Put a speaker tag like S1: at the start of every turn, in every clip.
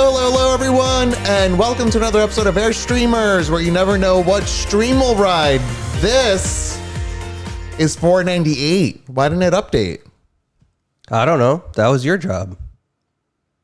S1: Hello, everyone, and welcome to another episode of Airstreamers, where you never know what stream will ride. This is 498. Why didn't it update?
S2: I don't know. That was your job.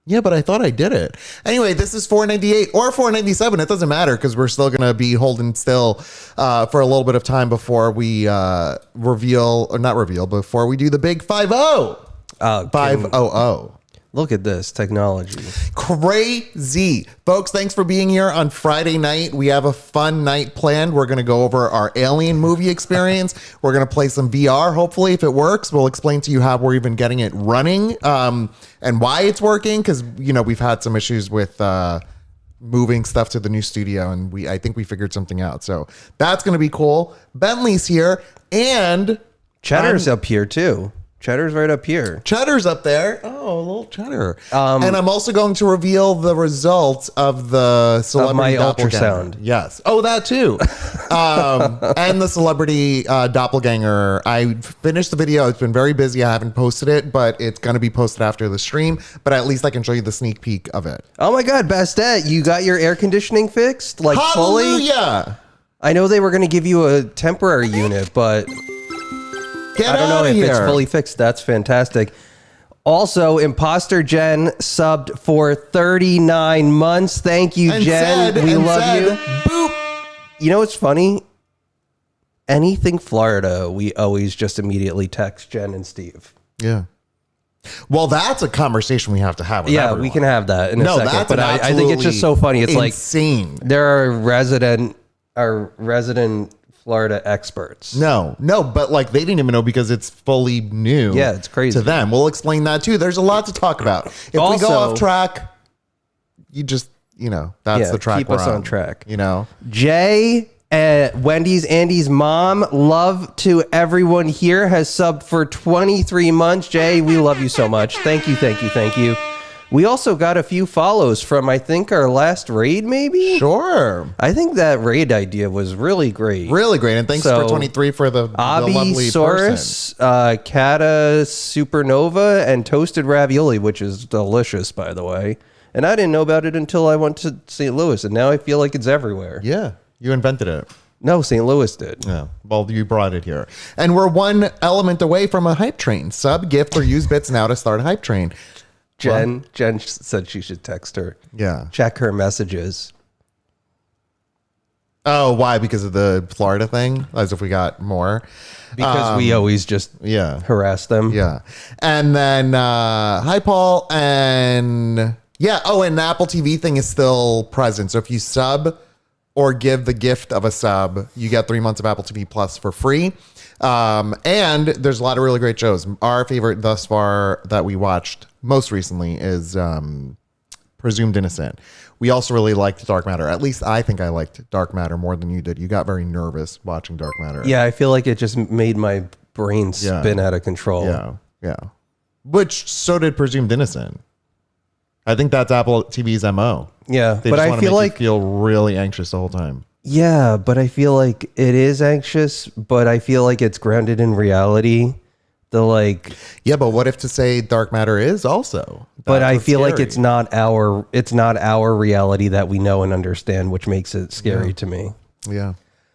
S1: Yeah, but I thought I did it. Anyway, this is 498 or 497. It doesn't matter because we're still going to be holding still for a little bit of time before we before we do the big 5-0. 500.
S2: Look at this technology.
S1: Crazy. Folks, thanks for being here on Friday night. We have a fun night planned. We're going to go over our Alien movie experience. We're going to play some VR. Hopefully, if it works, we'll explain to you how we're even getting it running and why it's working. Because, you know, we've had some issues with moving stuff to the new studio, and I think we figured something out. So that's going to be cool. Bentley's here, and
S2: Cheddar's up here, too. Cheddar's right up here.
S1: Cheddar's up there. Oh, a little Cheddar. And I'm also going to reveal the results of the celebrity
S2: of my
S1: doppelganger.
S2: ultrasound.
S1: Yes. Oh, that too. And the celebrity doppelganger. I finished the video. It's been very busy. I haven't posted it, but it's going to be posted after the stream. But at least I can show you the sneak peek of it.
S2: Oh my God, Bastet, you got your air conditioning fixed? Like
S1: Hallelujah.
S2: fully? I know they were going to give you a temporary unit, but
S1: Get
S2: I don't know
S1: outta
S2: if
S1: here.
S2: it's fully fixed. That's fantastic. Also, Imposter Jen subbed for 39 months. Thank you,
S1: And
S2: Jen.
S1: said,
S2: we
S1: and
S2: love
S1: said,
S2: you.
S1: Boop.
S2: You know what's funny? Anything Florida, we always just immediately text Jen and Steve.
S1: Yeah. Well, that's a conversation we have to have with everyone.
S2: We can have that in a second.
S1: That's
S2: But I think it's just so funny. It's
S1: insane.
S2: like there are resident Florida experts.
S1: No, but like they didn't even know because it's fully new.
S2: Yeah, it's crazy
S1: to them. We'll explain that too. There's a lot to talk about. If we
S2: Also,
S1: go off track, you just, that's the track.
S2: Keep
S1: we're
S2: us on track. Jay, Wendy's, Andy's mom, love to everyone here, has subbed for 23 months. Jay, we love you so much. Thank you. We also got a few follows from, I think, our last raid, maybe?
S1: Sure.
S2: I think that raid idea was really great.
S1: Really great. And thanks for 23 for the lovely
S2: Abisaurus, Kata Supernova, and Toasted Ravioli, which is delicious, by the way. And I didn't know about it until I went to St. Louis, and now I feel like it's everywhere.
S1: Yeah, you invented it.
S2: No, St. Louis did.
S1: Yeah, well, you brought it here. And we're one element away from a hype train. Sub, gift, or use bits now to start a hype train.
S2: Jen said she should text her.
S1: Yeah.
S2: Check her messages.
S1: Oh, why? Because of the Florida thing? As if we got more.
S2: Because we always just harass them.
S1: Yeah. And then, hi, Paul. And yeah. Oh, and the Apple TV thing is still present. So if you sub or give the gift of a sub, you get 3 months of Apple TV Plus for free. And there's a lot of really great shows. Our favorite thus far that we watched most recently is Presumed Innocent. We also really liked Dark Matter. At least I think I liked Dark Matter more than you did. You got very nervous watching Dark Matter.
S2: Yeah, I feel like it just made my brain spin out of control.
S1: Yeah. Which so did Presumed Innocent. I think that's Apple TV's MO.
S2: Yeah,
S1: They
S2: but
S1: just
S2: I
S1: want to
S2: feel
S1: make
S2: like
S1: you feel really anxious the whole time.
S2: Yeah, but I feel like it is anxious, but I feel like it's grounded in reality.
S1: Yeah, but what if to say Dark Matter is also?
S2: But I feel like it's not our reality that we know and understand, which makes it scary to me.
S1: Yeah.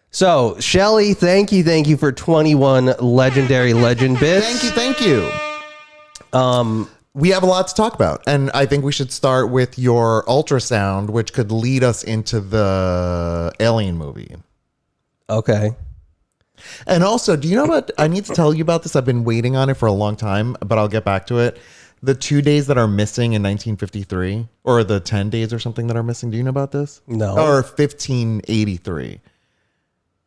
S2: So, Shelly, thank you for 21 legendary legend bits.
S1: Thank you. We have a lot to talk about, and I think we should start with your ultrasound, which could lead us into the Alien movie.
S2: Okay.
S1: And also, do you know what? I need to tell you about this. I've been waiting on it for a long time, but I'll get back to it. The 2 days that are missing in 1953, or the 10 days or something that are missing. Do you know about this?
S2: No.
S1: Or 1583.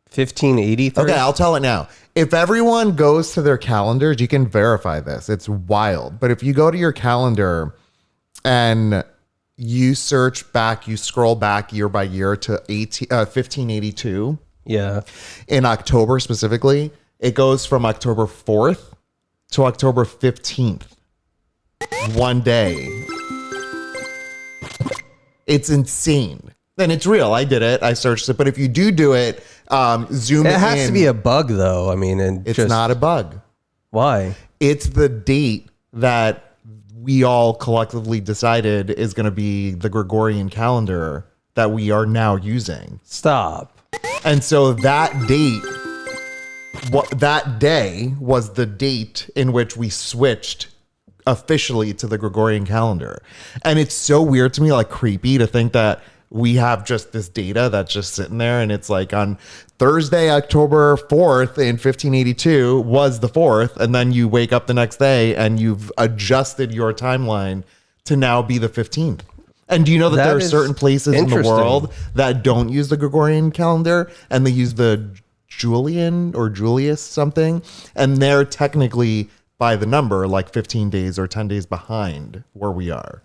S2: 1583?
S1: Okay, I'll tell it now. If everyone goes to their calendars, you can verify this. It's wild. But if you go to your calendar and you search back, you scroll back year by year to 1582.
S2: Yeah.
S1: In October specifically, it goes from October 4th to October 15th. One day. It's insane. And it's real. I did it. I searched it. But if you do it, zoom in.
S2: It has to be a bug, though. I mean,
S1: it's not a bug.
S2: Why?
S1: It's the date that we all collectively decided is going to be the Gregorian calendar that we are now using.
S2: Stop.
S1: And so that day was the date in which we switched officially to the Gregorian calendar. And it's so weird to me, like creepy, to think that we have just this data that's just sitting there, and it's like on Thursday, October 4th in 1582 was the 4th, and then you wake up the next day and you've adjusted your timeline to now be the 15th. And do you know that there are certain places in the world that don't use the Gregorian calendar and they use the Julian or Julius something, and they're technically by the number like 15 days or 10 days behind where we are.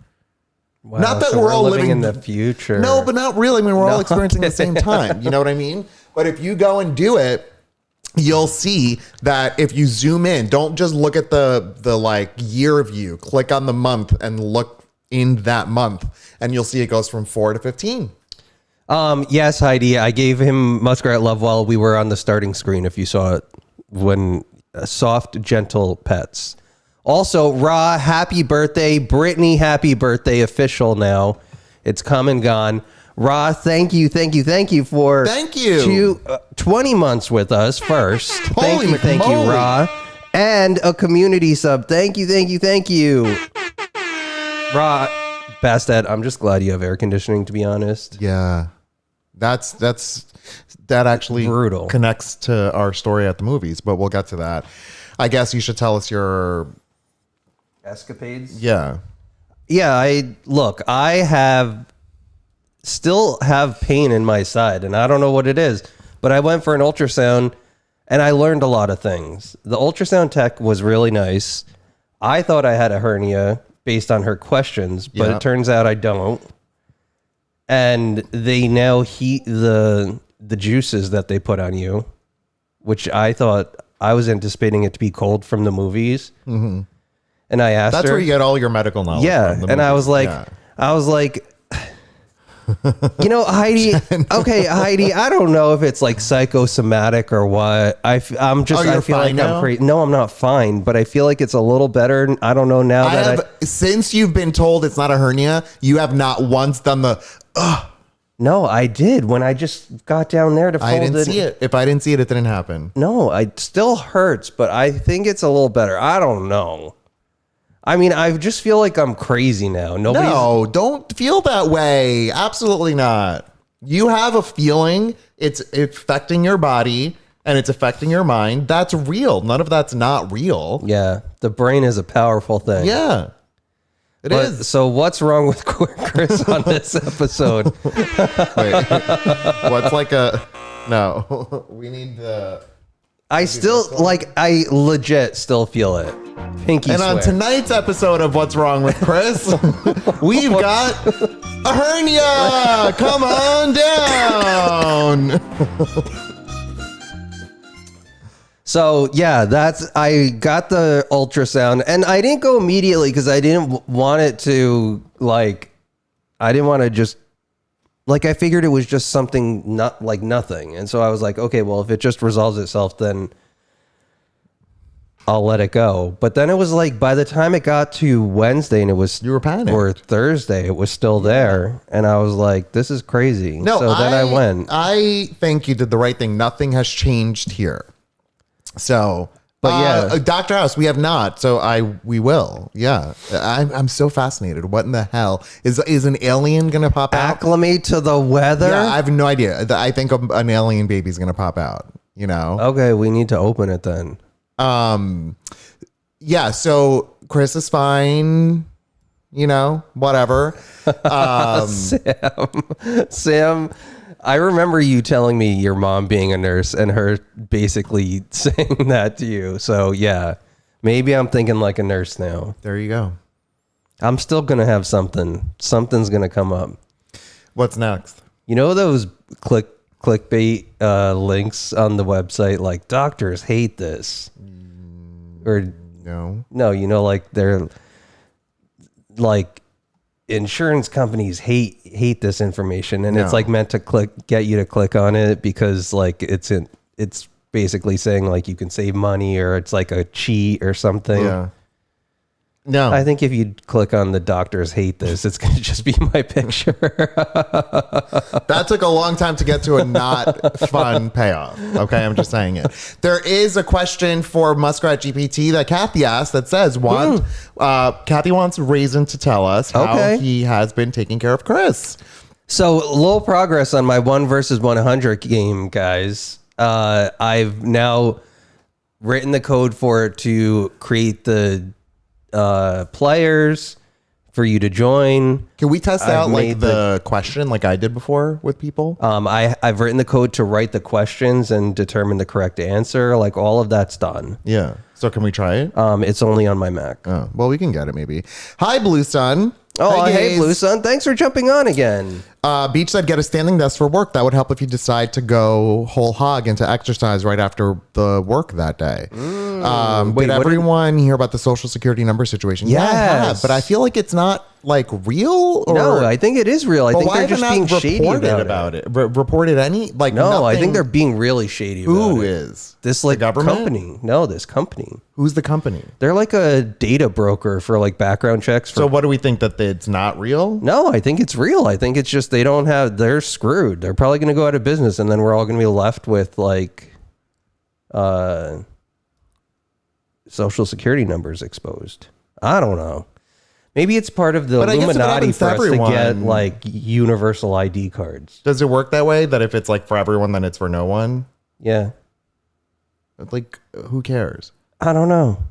S2: Wow,
S1: not that
S2: so
S1: we're all living
S2: in the future.
S1: No, but not really. I mean, we're all experiencing the same time. You know what I mean? But if you go and do it, you'll see that if you zoom in, don't just look at the like year view. Click on the month and look in that month, and you'll see it goes from 4 to 15.
S2: Yes, Heidi. I gave him Muskrat Love while we were on the starting screen. If you saw it, when soft, gentle pets. Also, Ra, happy birthday. Brittany, happy birthday. Official now. It's come and gone. Ra, thank you for 20 months with us first. Thank you, Ra. And a community sub. Thank you. Ra, Bastet, I'm just glad you have air conditioning, to be honest.
S1: Yeah. That actually
S2: brutal.
S1: Connects to our story at the movies, but we'll get to that. I guess you should tell us your
S2: escapades.
S1: Yeah.
S2: I still have pain in my side, and I don't know what it is, but I went for an ultrasound and I learned a lot of things. The ultrasound tech was really nice. I thought I had a hernia based on her questions, but it turns out I don't. And they now heat the juices that they put on you, which I thought I was anticipating it to be cold from the movies. Mm-hmm. And I asked her.
S1: That's where you get all your medical knowledge.
S2: Yeah.
S1: From,
S2: and I was like, you know, Heidi, okay, Heidi, I don't know if it's like psychosomatic or what. I feel like I'm crazy. No, I'm not fine, but I feel like it's a little better. I don't know now
S1: since you've been told it's not a hernia, you have not once done the,
S2: No, I did when I just got down there to fold it.
S1: I didn't see it. If I didn't see it, it didn't happen.
S2: No, it still hurts, but I think it's a little better. I don't know. I mean, I just feel like I'm crazy now.
S1: No, don't feel that way. Absolutely not. You have a feeling. It's affecting your body and it's affecting your mind. That's real. None of that's not real.
S2: Yeah. The brain is a powerful thing.
S1: Yeah. It is.
S2: So what's wrong with Chris on this episode?
S1: Wait. What's like no, we need the...
S2: I legit still feel it. Pinky
S1: and
S2: swear.
S1: On tonight's episode of What's Wrong with Chris, we've got a hernia. Come on down.
S2: So yeah, I got the ultrasound and I didn't go immediately because I didn't want it to I didn't want to just I figured it was just something not like nothing. And so I was like, okay, well, if it just resolves itself, then I'll let it go. But then it was like, by the time it got to Wednesday and it was,
S1: you were panicked,
S2: or Thursday, it was still there. And I was like, this is crazy.
S1: No,
S2: so then I went.
S1: I think you did the right thing. Nothing has changed here. So, but yeah, Dr. House, we have not. So we will. Yeah. I'm so fascinated. What in the hell is an alien going to pop out?
S2: Acclimate to the weather?
S1: Yeah, I have no idea. I think an alien baby is going to pop out, you know?
S2: Okay. We need to open it then.
S1: Yeah. So Chris is fine, you know, whatever.
S2: Sam, I remember you telling me your mom being a nurse and her basically saying that to you. So yeah, maybe I'm thinking like a nurse now.
S1: There you go.
S2: I'm still going to have something. Something's going to come up.
S1: What's next?
S2: You know those clickbait links on the website, like doctors hate this, or no, you know, like they're like insurance companies hate this information, and it's like meant to get you to click on it because like it's basically saying like you can save money or it's like a cheat or something.
S1: Yeah. No.
S2: I think if you click on the doctors hate this, it's going to just be my picture.
S1: That took a long time to get to a not fun payoff. Okay, I'm just saying it. There is a question for Muskrat GPT that Kathy asked that says, Kathy wants Raisin to tell us how he has been taking care of Chris.
S2: So low progress on my 1 versus 100 game, guys. I've now written the code for it to create the players for you to join.
S1: Can we test out like the question like I did before with people?
S2: I've written the code to write the questions and determine the correct answer. Like all of that's done.
S1: Yeah. So can we try it?
S2: It's only on my Mac.
S1: Oh, well, we can get it maybe. Hi, Blue Sun.
S2: Oh, hey, Blue Sun. Thanks for jumping on again.
S1: Beach said, get a standing desk for work. That would help if you decide to go whole hog into exercise right after the work that day. Did everyone hear about the Social Security number situation?
S2: Yes.
S1: Yeah, I have, but I feel like it's not like real. Or,
S2: no, I think it is real. I think they're just being shady
S1: about it. Reported any? Like
S2: no,
S1: nothing.
S2: I think they're being really shady about it.
S1: Who is?
S2: This like
S1: government?
S2: company. No, this company.
S1: Who's the company?
S2: They're like a data broker for like background checks.
S1: So what do we think, that it's not real?
S2: No, I think it's real. I think it's just they're screwed. They're probably going to go out of business, and then we're all going to be left with like social security numbers exposed. I don't know. Maybe it's part of the Illuminati for us to get like universal ID cards.
S1: Does it work that way? That if it's like for everyone, then it's for no one?
S2: Yeah.
S1: Like, who cares?
S2: I don't know.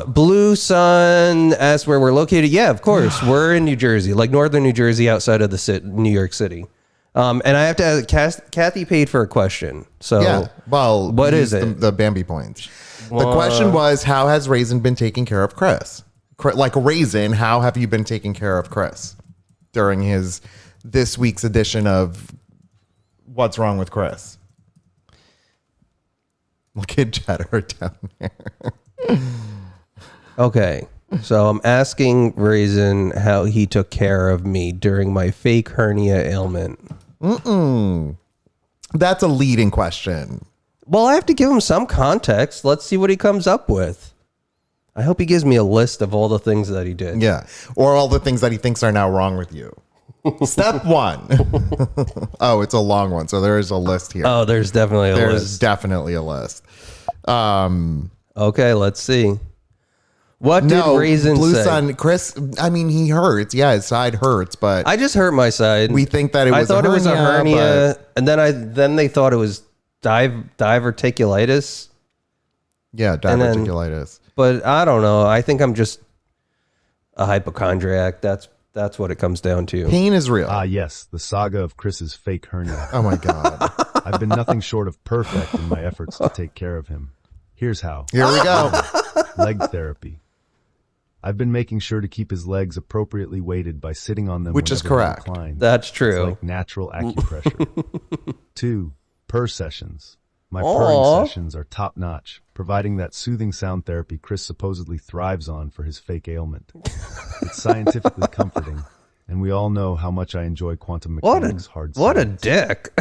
S2: Blue Sun asked where we're located. Yeah, of course. We're in New Jersey, like northern New Jersey outside of the New York City. And I have to ask, Kathy paid for a question. So
S1: yeah, well,
S2: what is it?
S1: The Bambi points. The question was, how has Raisin been taking care of Chris? Like Raisin, how have you been taking care of Chris during this week's edition of What's Wrong with Chris? Look at Cheddar down there.
S2: Okay. So I'm asking Raisin how he took care of me during my fake hernia ailment.
S1: That's a leading question.
S2: Well, I have to give him some context. Let's see what he comes up with. I hope he gives me a list of all the things that he did.
S1: Yeah. Or all the things that he thinks are now wrong with you. Step 1. Oh, it's a long one. So there is a list here.
S2: Oh, there's definitely a list.
S1: There's definitely a list.
S2: Okay, let's see. What did Raisin
S1: Blue
S2: say?
S1: Sun, Chris, I mean, he hurts. Yeah, his side hurts, but
S2: I just hurt my side.
S1: we think that I
S2: thought it was a hernia, and then they thought it was diverticulitis.
S1: Yeah, diverticulitis.
S2: But I don't know. I think I'm just a hypochondriac. That's what it comes down to.
S1: Pain is real.
S3: Yes, the saga of Chris's fake hernia.
S1: Oh my God.
S3: I've been nothing short of perfect in my efforts to take care of him. Here's how.
S1: Here we go.
S3: Leg therapy. I've been making sure to keep his legs appropriately weighted by sitting on them,
S1: which is correct.
S2: That's true.
S3: It's like natural acupressure. 2, purr sessions. My purring sessions are top notch, providing that soothing sound therapy Chris supposedly thrives on for his fake ailment. It's scientifically comforting, and we all know how much I enjoy quantum mechanics hard
S2: What a
S3: science.
S2: dick.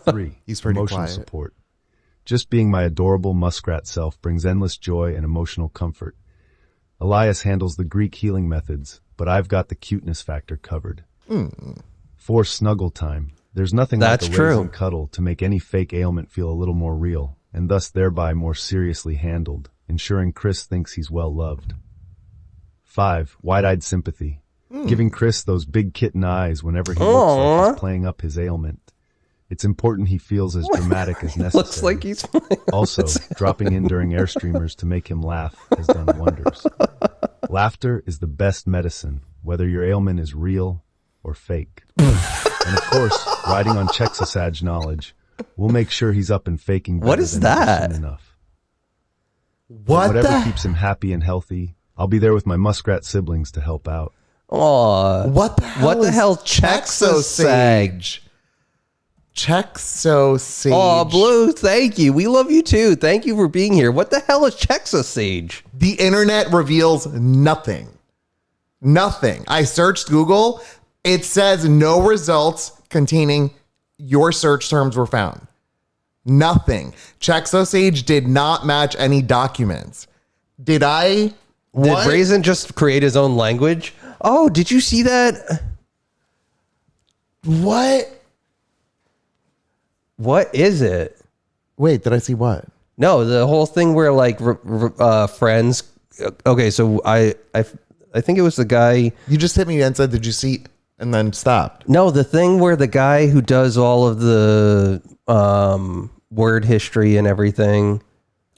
S3: 3,
S1: He's pretty
S3: emotional
S1: quiet.
S3: support. Just being my adorable muskrat self brings endless joy and emotional comfort. Elias handles the Greek healing methods, but I've got the cuteness factor covered. 4, snuggle time. There's nothing
S2: That's
S3: like a
S2: true.
S3: Raisin cuddle to make any fake ailment feel a little more real, and thus thereby more seriously handled, ensuring Chris thinks he's well loved. 5, wide-eyed sympathy. Giving Chris those big kitten eyes whenever he looks like he's playing up his ailment. It's important he feels as dramatic as necessary.
S2: Looks like he's
S3: Also, dropping in during Airstreamers to make him laugh has done wonders. Laughter is the best medicine, whether your ailment is real or fake. And of course, riding on Chexasage knowledge, we'll make sure he's up and faking better
S2: What is
S3: than ever
S2: that?
S3: soon enough.
S1: What
S3: keeps him happy and healthy, I'll be there with my muskrat siblings to help out.
S2: Aw.
S1: What the hell?
S2: Chexasage?
S1: Chexosage.
S2: Oh, Blue, thank you. We love you too. Thank you for being here. What the hell is Chexasage?
S1: The internet reveals nothing. Nothing. I searched Google. It says no results containing your search terms were found. Nothing. Chexosage did not match any documents. Did I?
S2: Did
S1: What?
S2: Raisin just create his own language? Oh, did you see that?
S1: What?
S2: What is it?
S1: Wait, did I see what?
S2: No, the whole thing where like friends. Okay, so I think it was the guy.
S1: You just hit me and said, "Did you see?" And then stopped.
S2: No, the thing where the guy who does all of the word history and everything.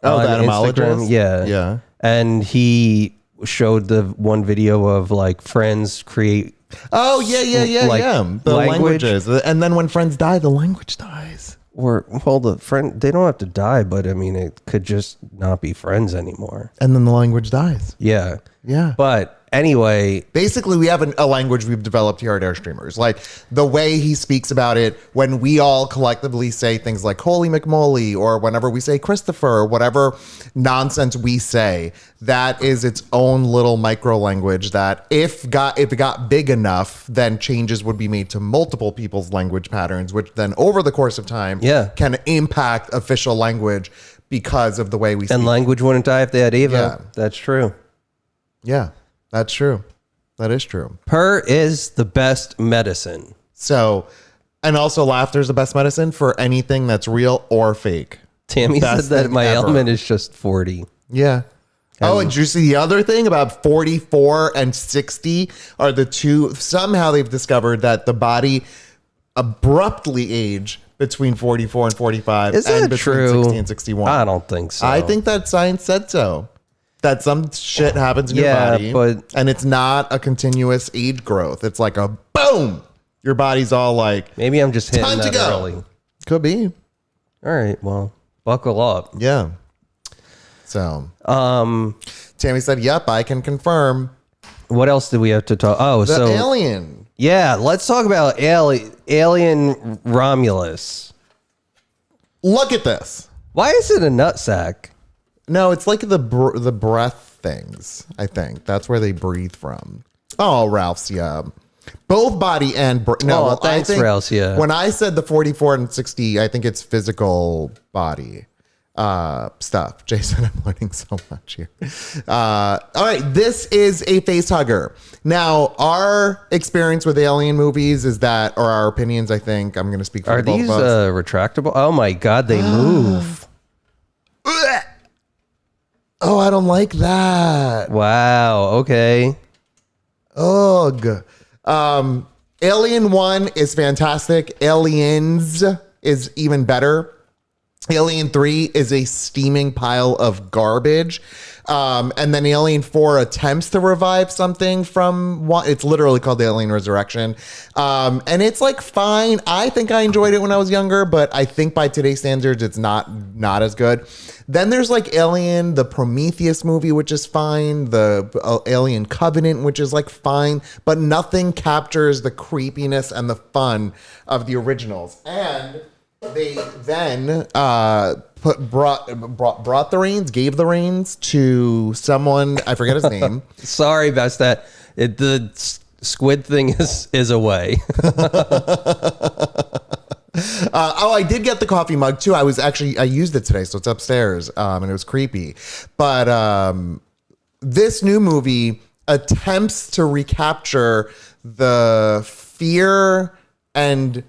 S1: Oh, the
S2: on
S1: etymologist?
S2: Instagram. Yeah,
S1: Yeah.
S2: And he showed the one video of like friends create.
S1: Oh, yeah.
S2: Like,
S1: The
S2: language?
S1: languages. And then when friends die, the language dies.
S2: Or well, the friend they don't have to die, but I mean, it could just not be friends anymore.
S1: And then the language dies.
S2: Yeah,
S1: Yeah.
S2: but anyway,
S1: Basically, we have a language we've developed here at Airstreamers. Like the way he speaks about it when we all collectively say things like "Holy McMoley" or whenever we say Christopher or whatever nonsense we say, that is its own little micro language that if it got big enough, then changes would be made to multiple people's language patterns, which then over the course of time can impact official language because of the way we speak.
S2: and language wouldn't die if they had Ava.
S1: Yeah.
S2: That's true.
S1: Yeah, that's true. That is true.
S2: Purr is the best medicine.
S1: So, and also laughter is the best medicine for anything that's real or fake.
S2: Tammy
S1: Best
S2: said that
S1: thing
S2: my
S1: ever.
S2: ailment is just 40.
S1: Yeah. Oh, and did you see the other thing about 44 and 60 are the two? Somehow they've discovered that the body abruptly age between 44 and 45
S2: Is
S1: and
S2: that
S1: between
S2: true?
S1: 60 and 61.
S2: I don't think so.
S1: I think that science said so. That some shit happens in
S2: Yeah,
S1: your body,
S2: but-
S1: and it's not a continuous age growth. It's like a boom. Your body's all like,
S2: maybe I'm just hitting
S1: time to
S2: that
S1: go.
S2: early.
S1: Could be.
S2: All right, well, buckle up.
S1: Yeah. So, Tammy said, "Yep, I can confirm."
S2: What else did we have to talk? Oh,
S1: The
S2: so
S1: alien.
S2: yeah, let's talk about Alien Romulus.
S1: Look at this.
S2: Why is it a nutsack?
S1: No, it's like the breath things. I think that's where they breathe from. Oh, Ralph's, yeah. Both body and no.
S2: Oh,
S1: Well,
S2: thanks,
S1: I think
S2: Ralphs, yeah.
S1: When I said the 44 and 60, I think it's physical body stuff. Jason, I'm learning so much here. All right, this is a face hugger. Now, our experience with alien movies is that, or our opinions, I think, I'm going to speak for
S2: Are
S1: both
S2: these
S1: of us.
S2: retractable? Oh my god, they move.
S1: Oh, I don't like that.
S2: Wow. Okay.
S1: Ugh. Alien 1 is fantastic. Aliens is even better. Alien 3 is a steaming pile of garbage. And then Alien 4 attempts to revive something from one. It's literally called the Alien Resurrection. And it's like fine. I think I enjoyed it when I was younger, but I think by today's standards, it's not as good. Then there's like Alien, the Prometheus movie, which is fine. The Alien Covenant, which is like fine, but nothing captures the creepiness and the fun of the originals. And they then brought the reins, gave the reins to someone, I forget his name.
S2: Sorry about that. The squid thing is away.
S1: I did get the coffee mug too. I used it today, so it's upstairs, and it was creepy. But this new movie attempts to recapture the fear and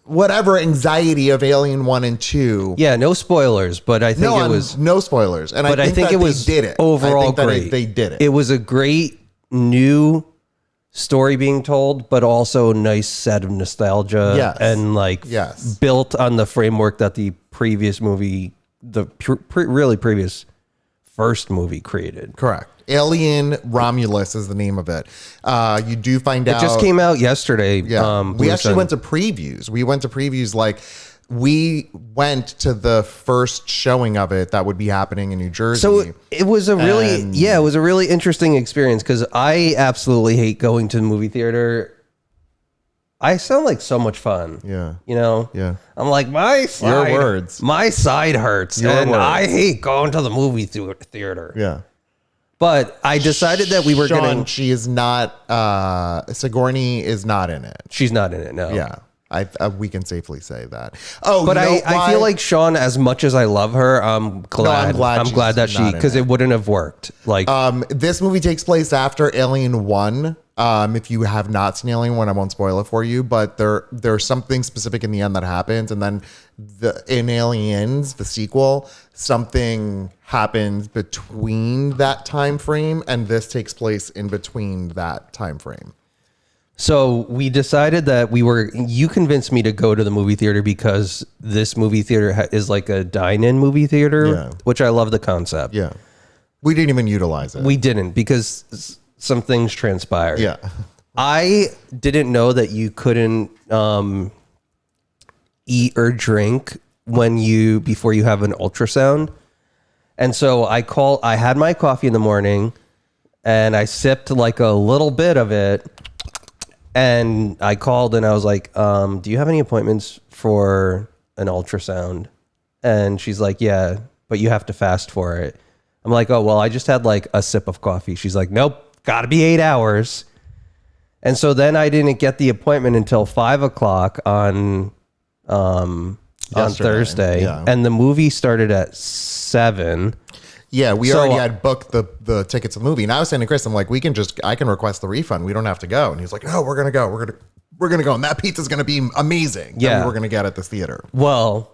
S1: whatever anxiety of Alien 1 and 2.
S2: Yeah, no spoilers, but I think it was
S1: no spoilers. And
S2: but
S1: I think that
S2: it was
S1: they did it.
S2: overall
S1: I think that
S2: great.
S1: they did it.
S2: It was a great new story being told, but also a nice set of nostalgia.
S1: Yes.
S2: And like
S1: Yes.
S2: built on the framework that the previous movie, the really previous first movie created.
S1: Correct. Alien Romulus is the name of it. You do find out.
S2: It just came out yesterday.
S1: Yeah. We
S2: Blue
S1: actually
S2: Sun.
S1: went to previews. Like we went to the first showing of it that would be happening in New Jersey.
S2: So it was a really,
S1: And-
S2: it was a really interesting experience because I absolutely hate going to the movie theater. I sound like so much fun.
S1: Yeah.
S2: You know?
S1: Yeah.
S2: I'm like, my side,
S1: words.
S2: my side hurts.
S1: Your
S2: and
S1: words.
S2: I hate going to the movie theater.
S1: Yeah.
S2: But I decided that we were
S1: Sean,
S2: getting,
S1: she is not, Sigourney is not in it.
S2: she's not in it, no.
S1: Yeah. We can safely say that. Oh,
S2: But
S1: you know
S2: I feel like Sean, as much as I love her, I'm glad that
S1: she's not in
S2: because it wouldn't have worked. Like,
S1: this movie takes place after Alien 1. If you have not seen Alien 1, I won't spoil it for you, but there's something specific in the end that happens. And then in Aliens, the sequel, something happens between that time frame, and this takes place in between that time frame.
S2: so we decided that you convinced me to go to the movie theater because this movie theater is like a dine-in movie theater, which I love the concept.
S1: Yeah. We didn't even utilize it.
S2: We didn't because some things transpired.
S1: Yeah.
S2: I didn't know that you couldn't eat or drink before you have an ultrasound. And so I had my coffee in the morning and I sipped like a little bit of it. And I called and I was like, do you have any appointments for an ultrasound? And she's like, yeah, but you have to fast for it. I'm like, oh, well, I just had like a sip of coffee. She's like, nope, got to be 8 hours. And so then I didn't get the appointment until 5 o'clock on Thursday.
S1: Yeah.
S2: And the movie started at 7.
S1: Yeah, we already had booked the tickets to the movie. And I was saying to Chris, I'm like, I can request the refund. We don't have to go. And he's like, no, we're going to go. We're going to go. And that pizza's going to be amazing.
S2: Yeah.
S1: We're going to get at this theater.
S2: Well,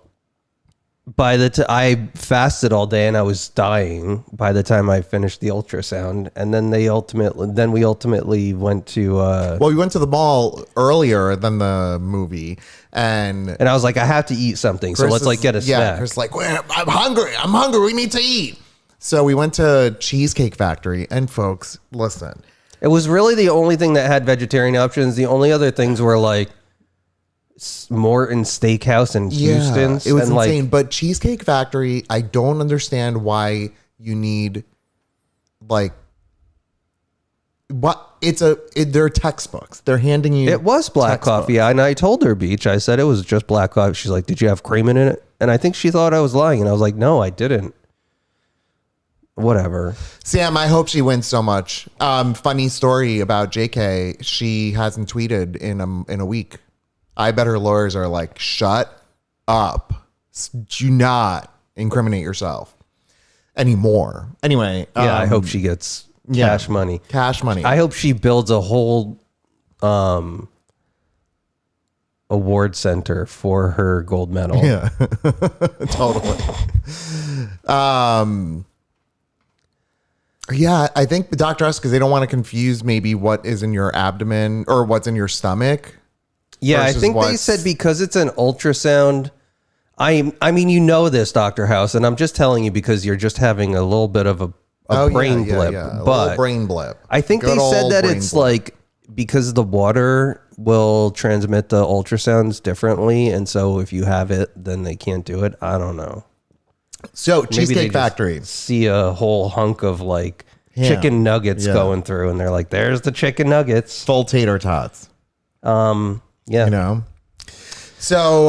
S2: I fasted all day and I was dying by the time I finished the ultrasound. And then we ultimately went to,
S1: Well, we went to the mall earlier than the movie. And
S2: I was like, I have to eat something. So let's get a snack.
S1: Yeah, Chris is like, well, I'm hungry. We need to eat. So we went to Cheesecake Factory. And folks, listen.
S2: It was really the only thing that had vegetarian options. The only other things were like Morton Steakhouse and Houston's.
S1: It was
S2: and
S1: insane. But Cheesecake Factory, I don't understand why you need like what they're textbooks. They're handing you
S2: it was black coffee. And I told her, Beach, I said it was just black coffee. She's like, did you have cream in it? And I think she thought I was lying. And I was like, no, I didn't. Whatever.
S1: Sam, I hope she wins so much. Funny story about JK. She hasn't tweeted in a week. I bet her lawyers are like, shut up. Do not incriminate yourself anymore. Anyway.
S2: Yeah, I hope she gets cash money.
S1: Cash money.
S2: I hope she builds a whole award center for her gold medal.
S1: Yeah, totally. Yeah, I think the doctor asked because they don't want to confuse maybe what is in your abdomen or what's in your stomach.
S2: Yeah, I think they said because it's an ultrasound. I mean, you know this, Dr. House, and I'm just telling you because you're just having a little bit of a brain blip.
S1: Yeah.
S2: But
S1: little brain blip.
S2: I think they said that it's like because the water will transmit the ultrasounds differently, and so if you have it, then they can't do it. I don't know.
S1: So Cheesecake Factory,
S2: see a whole hunk of like chicken nuggets going through, and they're like, "There's the chicken nuggets,
S1: full tater tots."
S2: Yeah,
S1: you know. So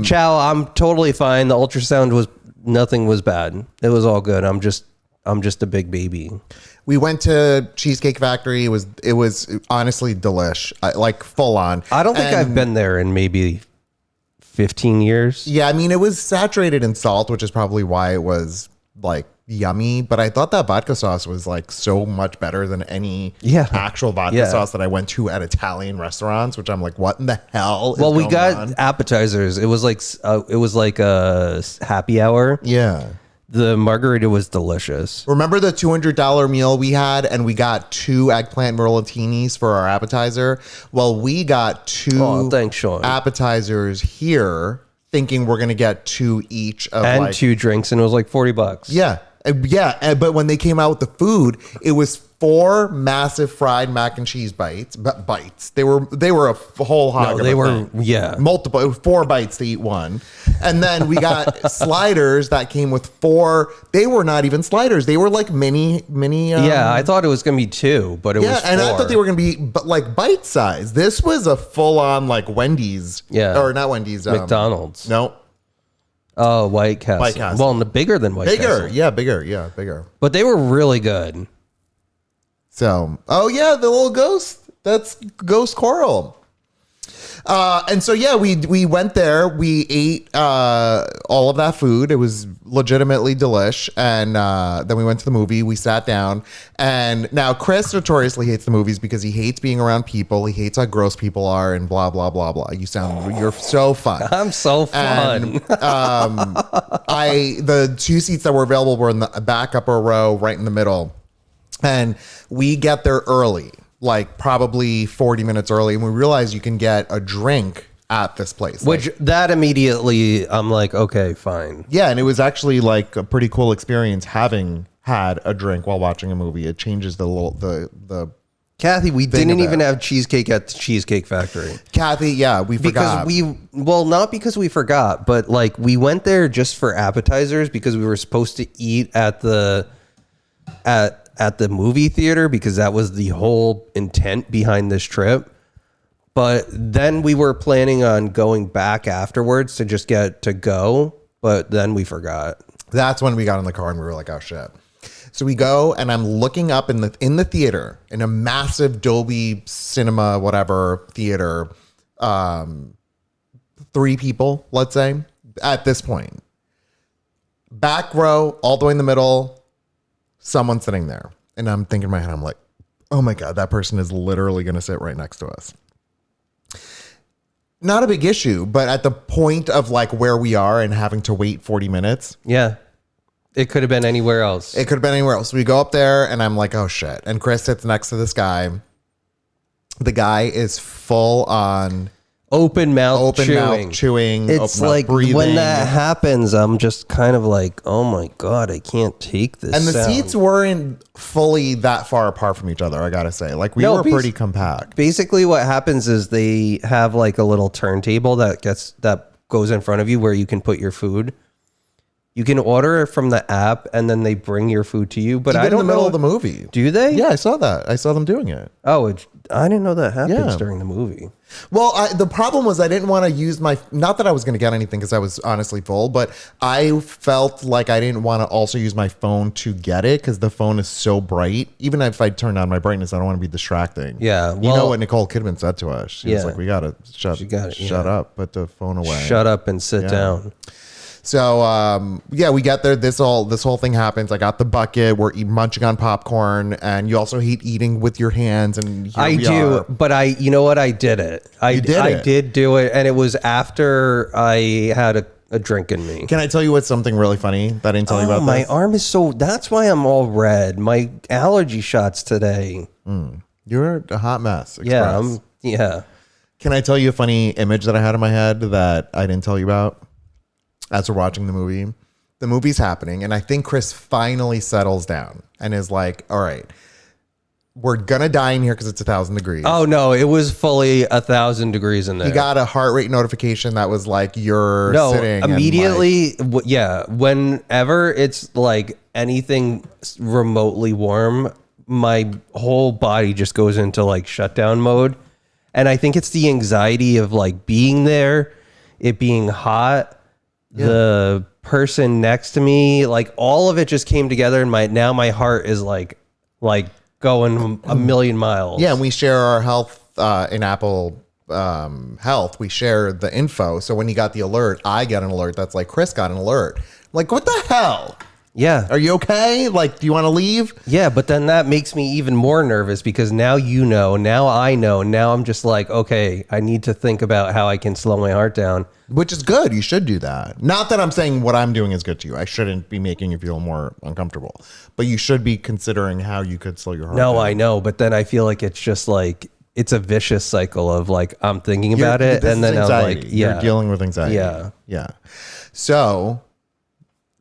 S2: Chow, I'm totally fine. The ultrasound nothing was bad. It was all good. I'm just a big baby.
S1: We went to Cheesecake Factory. It was honestly delish, like full on.
S2: I don't think I've been there in maybe 15 years.
S1: Yeah, I mean, it was saturated in salt, which is probably why it was like yummy. But I thought that vodka sauce was like so much better than any actual vodka sauce that I went to at Italian restaurants, which I'm like, what in the hell?
S2: Well, we got appetizers. It was like a happy hour.
S1: Yeah.
S2: The margarita was delicious.
S1: Remember the $200 meal we had and we got 2 eggplant merlatinis for our appetizer? Well, we got 2
S2: thanks, Sean.
S1: appetizers here thinking we're going to get 2 each of
S2: and 2 drinks, and it was like $40.
S1: Yeah. Yeah. But when they came out with the food, it was 4 massive fried mac and cheese bites. They were a whole hog.
S2: No, they were
S1: multiple. It was 4 bites to eat one, and then we got sliders that came with 4. They were not even sliders. They were like mini.
S2: Yeah, I thought it was gonna be 2, but it was 4.
S1: And I thought they were gonna be like bite size. This was a full on like Wendy's.
S2: Yeah,
S1: or not Wendy's.
S2: McDonald's.
S1: No.
S2: Oh, White Castle.
S1: White Castle.
S2: Well, bigger than White Castle.
S1: Bigger. Yeah, bigger.
S2: But they were really good.
S1: So, oh yeah, the little ghost. That's Ghost Coral. And so, yeah, we went there. We ate all of that food. It was legitimately delish. And then we went to the movie. We sat down. And now Chris notoriously hates the movies because he hates being around people. He hates how gross people are and blah, blah, blah, blah. You're so fun.
S2: I'm so fun.
S1: And, the two seats that were available were in the back upper row, right in the middle. And we get there early, like probably 40 minutes early, and we realize you can get a drink at this place.
S2: Which that immediately, I'm like, okay, fine.
S1: Yeah, and it was actually like a pretty cool experience having had a drink while watching a movie. It changes the
S2: Kathy, we didn't even have cheesecake at the Cheesecake Factory.
S1: Kathy, yeah, we forgot.
S2: Not because we forgot, but like we went there just for appetizers because we were supposed to eat at the movie theater because that was the whole intent behind this trip. But then we were planning on going back afterwards to just get to go, but then we forgot.
S1: That's when we got in the car and we were like, oh shit. So we go and I'm looking up in the theater, in a massive Dolby Cinema, whatever theater, 3 people, let's say, at this point. Back row, all the way in the middle, someone sitting there. And I'm thinking in my head, I'm like, oh my God, that person is literally going to sit right next to us. Not a big issue, but at the point of like where we are and having to wait 40 minutes.
S2: Yeah. It could have been anywhere else.
S1: It could have been anywhere else. We go up there and I'm like, oh shit. And Chris sits next to this guy. The guy is full on
S2: open mouth
S1: chewing.
S2: It's like
S1: breathing.
S2: when that happens, I'm just kind of like, oh my God, I can't take this.
S1: And the
S2: sound.
S1: seats weren't fully that far apart from each other, I gotta say. Like we were pretty compact.
S2: Basically what happens is they have like a little turntable that goes in front of you where you can put your food. You can order it from the app and then they bring your food to you. But
S1: Even
S2: I don't
S1: in the middle
S2: know,
S1: of the movie.
S2: do they?
S1: Yeah, I saw that. I saw them doing it.
S2: Oh, I didn't know that happens
S1: Yeah.
S2: during the movie.
S1: Well, the problem was I didn't want to use not that I was going to get anything because I was honestly full, but I felt like I didn't want to also use my phone to get it because the phone is so bright. Even if I turn on my brightness, I don't want to be distracting.
S2: Yeah.
S1: You know what Nicole Kidman said to us? She was
S2: Yeah.
S1: like, we got to shut up, put the phone away.
S2: Shut up and sit down.
S1: So, yeah, we get there. This whole thing happens. I got the bucket. We're munching on popcorn, and you also hate eating with your hands. And here
S2: I
S1: we
S2: do,
S1: are.
S2: but I did it. I did do it, and it was after I had a drink in me.
S1: Can I tell you what's something really funny that I didn't tell you about?
S2: My
S1: this?
S2: arm is that's why I'm all red. My allergy shots today.
S1: You're a hot mess. Express.
S2: Yeah.
S1: Can I tell you a funny image that I had in my head that I didn't tell you about? As we're watching the movie, the movie's happening, and I think Chris finally settles down and is like, all right, we're gonna die in here because it's 1,000 degrees.
S2: Oh no, it was fully 1,000 degrees in there.
S1: He got a heart rate notification that was like, you're sitting.
S2: Immediately. Yeah. Whenever it's like anything remotely warm, my whole body just goes into like shutdown mode. And I think it's the anxiety of like being there, it being hot. Yeah. The person next to me, like all of it just came together, and my heart is like going a million miles.
S1: Yeah, and we share our health in Apple Health. We share the info. So when you got the alert, I get an alert that's like, Chris got an alert. I'm like, what the hell?
S2: Yeah.
S1: Are you okay? Like, do you want to leave?
S2: Yeah, but then that makes me even more nervous because now now I know. Now I'm just like, okay, I need to think about how I can slow my heart down.
S1: Which is good. You should do that. Not that I'm saying what I'm doing is good to you. I shouldn't be making you feel more uncomfortable. But you should be considering how you could slow your heart down.
S2: No, I know. But then I feel like it's just like, it's a vicious cycle of like, I'm thinking about it. And then
S1: anxiety.
S2: I'm like, yeah.
S1: You're dealing with anxiety.
S2: Yeah.
S1: Yeah. So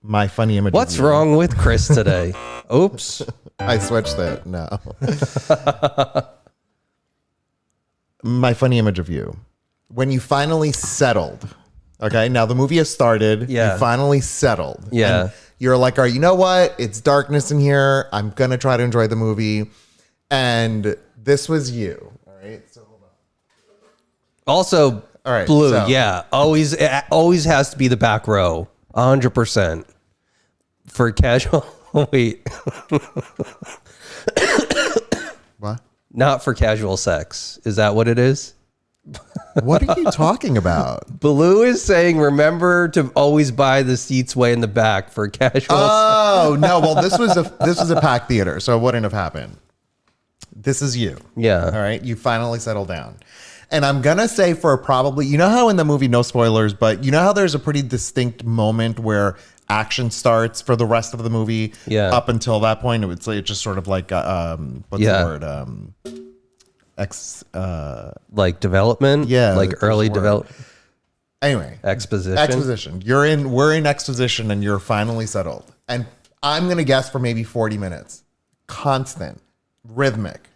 S1: my funny image.
S2: What's wrong with Chris today? Oops.
S1: I switched it. No. My funny image of you. When you finally settled, okay? Now the movie has started.
S2: Yeah.
S1: You finally settled.
S2: Yeah.
S1: And you're like, all right, you know what? It's darkness in here. I'm going to try to enjoy the movie. And this was you. All right. So hold on.
S2: Also,
S1: all right,
S2: blue.
S1: so-
S2: Yeah. It always has to be the back row. 100%. For casual. Wait.
S1: What?
S2: Not for casual sex. Is that what it is?
S1: What are you talking about?
S2: Blue is saying, remember to always buy the seats way in the back for casual.
S1: Oh no! Well, this was a packed theater, so it wouldn't have happened. This is you.
S2: Yeah.
S1: All right. You finally settle down. And I'm going to say for probably, you know how in the movie, no spoilers, but you know how there's a pretty distinct moment where action starts for the rest of the movie?
S2: Yeah.
S1: Up until that point, it's just sort of like, what's the word?
S2: Like development?
S1: Yeah.
S2: Like early development.
S1: Anyway.
S2: Exposition.
S1: We're in exposition and you're finally settled. And I'm going to guess for maybe 40 minutes. Constant. Rhythmic.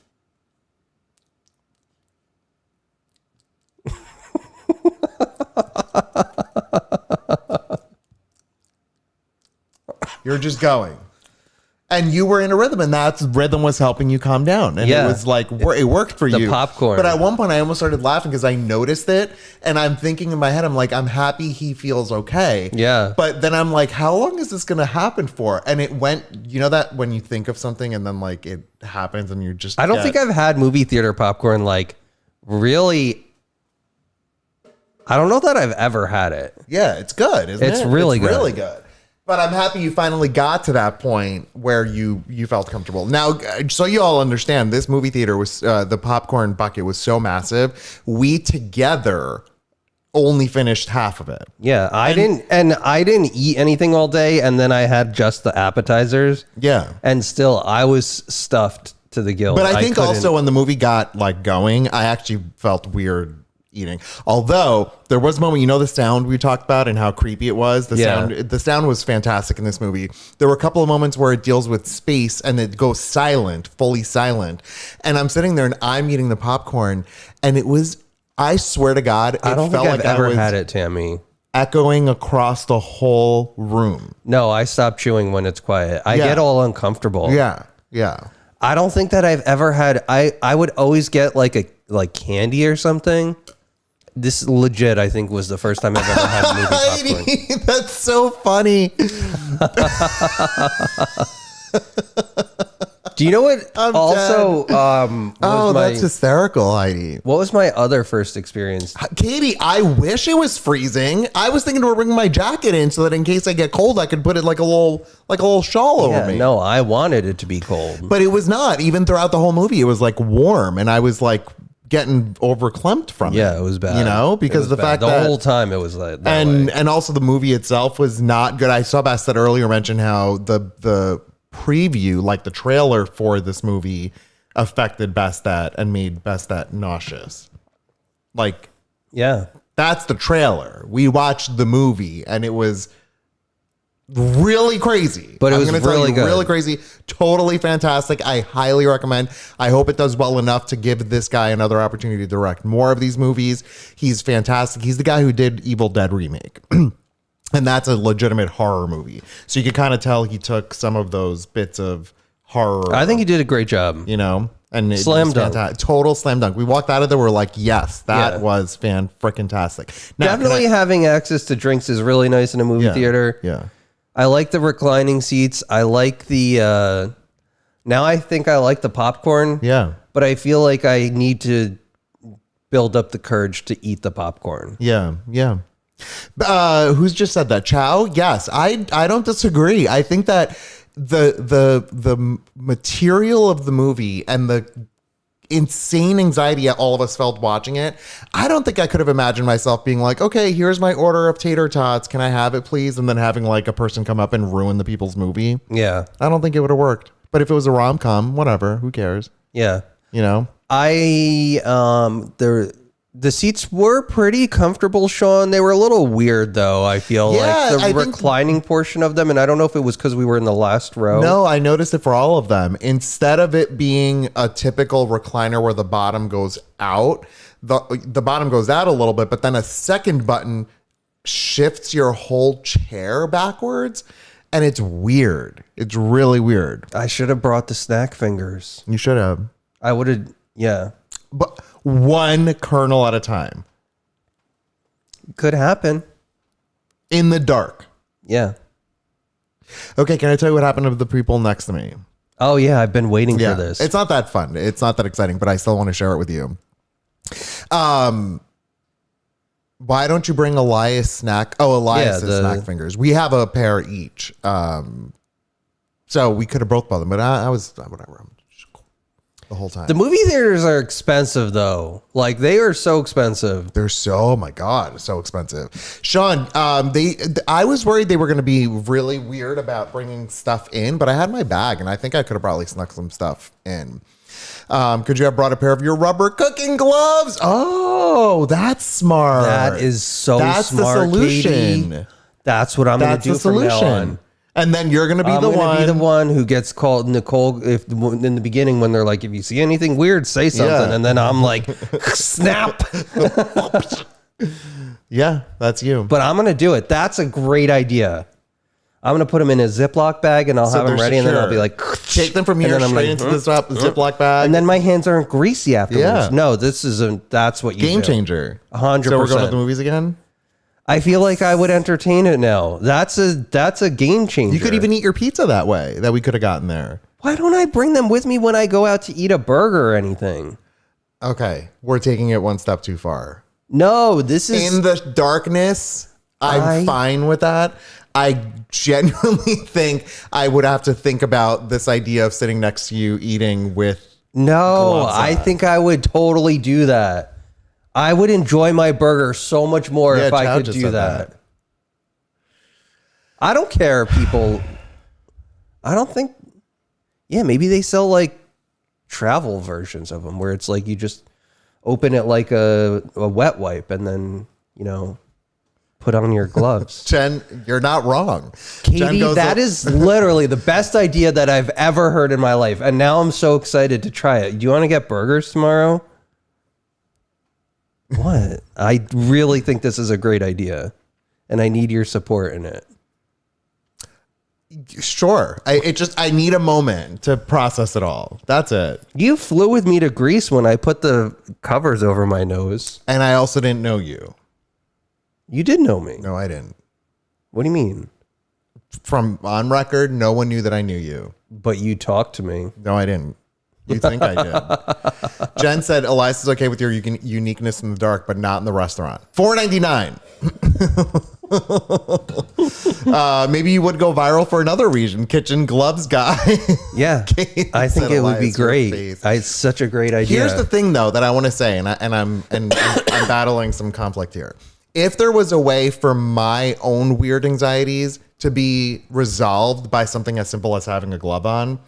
S1: You're just going. And you were in a rhythm, and that rhythm was helping you calm down. And it was like, it worked for you.
S2: The popcorn.
S1: But at one point, I almost started laughing because I noticed it. And I'm thinking in my head, I'm like, I'm happy he feels okay.
S2: Yeah.
S1: But then I'm like, how long is this going to happen for? And it went, you know that when you think of something and then like it happens and you're just.
S2: I don't think I've had movie theater popcorn like really. I don't know that I've ever had it.
S1: Yeah, it's good, isn't it?
S2: It's really good.
S1: Really good. But I'm happy you finally got to that point where you felt comfortable. Now, so you all understand, this movie theater was, the popcorn bucket was so massive. We together only finished half of it.
S2: Yeah, I didn't eat anything all day, and then I had just the appetizers.
S1: Yeah.
S2: And still, I was stuffed to the gills.
S1: But I think
S2: couldn't-
S1: also when the movie got like going, I actually felt weird eating. Although there was a moment, you know, the sound we talked about and how creepy it was. The sound was fantastic in this movie. There were a couple of moments where it deals with space and it goes silent, fully silent. And I'm sitting there and I'm eating the popcorn, and it was, I swear to God,
S2: I don't think I've ever had it, Tammy.
S1: Echoing across the whole room.
S2: No, I stop chewing when it's quiet. I
S1: Yeah.
S2: get all uncomfortable.
S1: Yeah. Yeah.
S2: I don't think that I've ever had. I would always get like candy or something. This legit, I think, was the first time I've ever had movie popcorn.
S1: That's so funny.
S2: Do you know what?
S1: I'm
S2: Also,
S1: That's hysterical, Heidi.
S2: what was my other first experience?
S1: Katie, I wish it was freezing. I was thinking to bring my jacket in so that in case I get cold, I could put it like a little shawl over me.
S2: No, I wanted it to be cold.
S1: But it was not. Even throughout the whole movie, it was like warm, and I was like getting overclumped from it.
S2: Yeah, it was bad.
S1: You know, because the fact that
S2: the whole time it was like that
S1: and
S2: way.
S1: and also the movie itself was not good. I saw Bassett earlier mention how the preview, like the trailer for this movie, affected Bastet and made Bastet nauseous. Like,
S2: Yeah.
S1: that's the trailer. We watched the movie and it was really crazy.
S2: But it was
S1: gonna tell
S2: really
S1: you,
S2: good.
S1: really crazy. Totally fantastic. I highly recommend. I hope it does well enough to give this guy another opportunity to direct more of these movies. He's fantastic. He's the guy who did Evil Dead remake. And that's a legitimate horror movie. So you could kind of tell he took some of those bits of horror.
S2: I think he did a great job.
S1: You know, and it
S2: Slam
S1: was
S2: dunk.
S1: fantastic. Total slam dunk. We walked out of there, we're like, yes, that
S2: Yeah.
S1: was fan-frickin-tastic. Now,
S2: Definitely having access to drinks is really nice in a movie theater.
S1: Yeah.
S2: I like the reclining seats. I like the now I think I like the popcorn.
S1: Yeah.
S2: But I feel like I need to build up the courage to eat the popcorn.
S1: Yeah. Yeah. Who's just said that? Chow? Yes. I don't disagree. I think that the material of the movie and the insane anxiety all of us felt watching it, I don't think I could have imagined myself being like, okay, here's my order of tater tots, can I have it please, and then having like a person come up and ruin the people's movie.
S2: Yeah.
S1: I don't think it would have worked. But if it was a rom-com, whatever, who cares?
S2: Yeah.
S1: You know?
S2: The seats were pretty comfortable, Sean. They were a little weird though, I feel
S1: Yeah,
S2: like
S1: I
S2: the
S1: think-
S2: reclining portion of them, and I don't know if it was because we were in the last row.
S1: No, I noticed it for all of them. Instead of it being a typical recliner where the bottom goes out, the bottom goes out a little bit, but then a second button shifts your whole chair backwards, and it's weird. It's really weird.
S2: I should have brought the snack fingers.
S1: You should have.
S2: I would have, yeah.
S1: But one kernel at a time.
S2: Could happen.
S1: In the dark.
S2: Yeah.
S1: Okay, can I tell you what happened to the people next to me?
S2: Oh yeah, I've been waiting
S1: Yeah,
S2: for this.
S1: it's not that fun. It's not that exciting, but I still want to share it with you. Why don't you bring Elias snack? Oh, Elias
S2: Yeah,
S1: has snack fingers. We have a pair each. So we could have both bought them, but I was whatever. I'm just cool the whole time.
S2: The movie theaters are expensive, though. Like, they are so expensive.
S1: They're oh my God, so expensive. Sean, I was worried they were going to be really weird about bringing stuff in, but I had my bag and I think I could have probably snuck some stuff in. Could you have brought a pair of your rubber cooking gloves? Oh, that's smart.
S2: That is so
S1: that's
S2: smart,
S1: the solution.
S2: Katie. That's what I'm going to do from now on.
S1: And then you're going to be
S2: I'm
S1: the
S2: gonna
S1: one.
S2: be the one who gets called Nicole in the beginning when they're like, if you see anything weird, say something.
S1: Yeah.
S2: And then I'm like, snap.
S1: Yeah, that's you.
S2: But I'm going to do it. That's a great idea. I'm going to put them in a Ziploc bag and I'll have them ready. And then I'll be like,
S1: take them from here straight into this Ziploc bag.
S2: and then my hands aren't greasy afterwards.
S1: Yeah.
S2: No, that's what you
S1: Game
S2: do.
S1: changer.
S2: 100%.
S1: So we're going to the movies again?
S2: I feel like I would entertain it now. That's a game changer.
S1: You could even eat your pizza that way that we could have gotten there.
S2: Why don't I bring them with me when I go out to eat a burger or anything?
S1: Okay, we're taking it one step too far.
S2: No, this is
S1: In the darkness, I'm fine with that. I genuinely think I would have to think about this idea of sitting next to you eating with
S2: no.
S1: gloves
S2: I
S1: on.
S2: think I would totally do that. I would enjoy my burger so much more
S1: Yeah,
S2: if I
S1: Chad
S2: could
S1: just
S2: do
S1: said
S2: that. I don't care, people. I don't think. Yeah, maybe they sell like travel versions of them where it's like you just open it like a wet wipe and then, put on your gloves.
S1: Jen, you're not wrong.
S2: Katie, that is literally the best idea that I've ever heard in my life. And now I'm so excited to try it. Do you want to get burgers tomorrow? What? I really think this is a great idea. And I need your support in it.
S1: Sure. I need a moment to process it all. That's it.
S2: You flew with me to Greece when I put the covers over my nose.
S1: And I also didn't know you.
S2: You did know me.
S1: No, I didn't.
S2: What do you mean?
S1: From on record, no one knew that I knew you.
S2: But you talked to me.
S1: No, I didn't. You think I did. Jen said Elias is okay with your uniqueness in the dark, but not in the restaurant. $4.99. Maybe you would go viral for another reason. Kitchen gloves guy.
S2: Yeah. I think it would be great. It's such a great idea.
S1: Here's the thing, though, that I want to say, and I'm battling some conflict here. If there was a way for my own weird anxieties to be resolved by something as simple as having a glove on,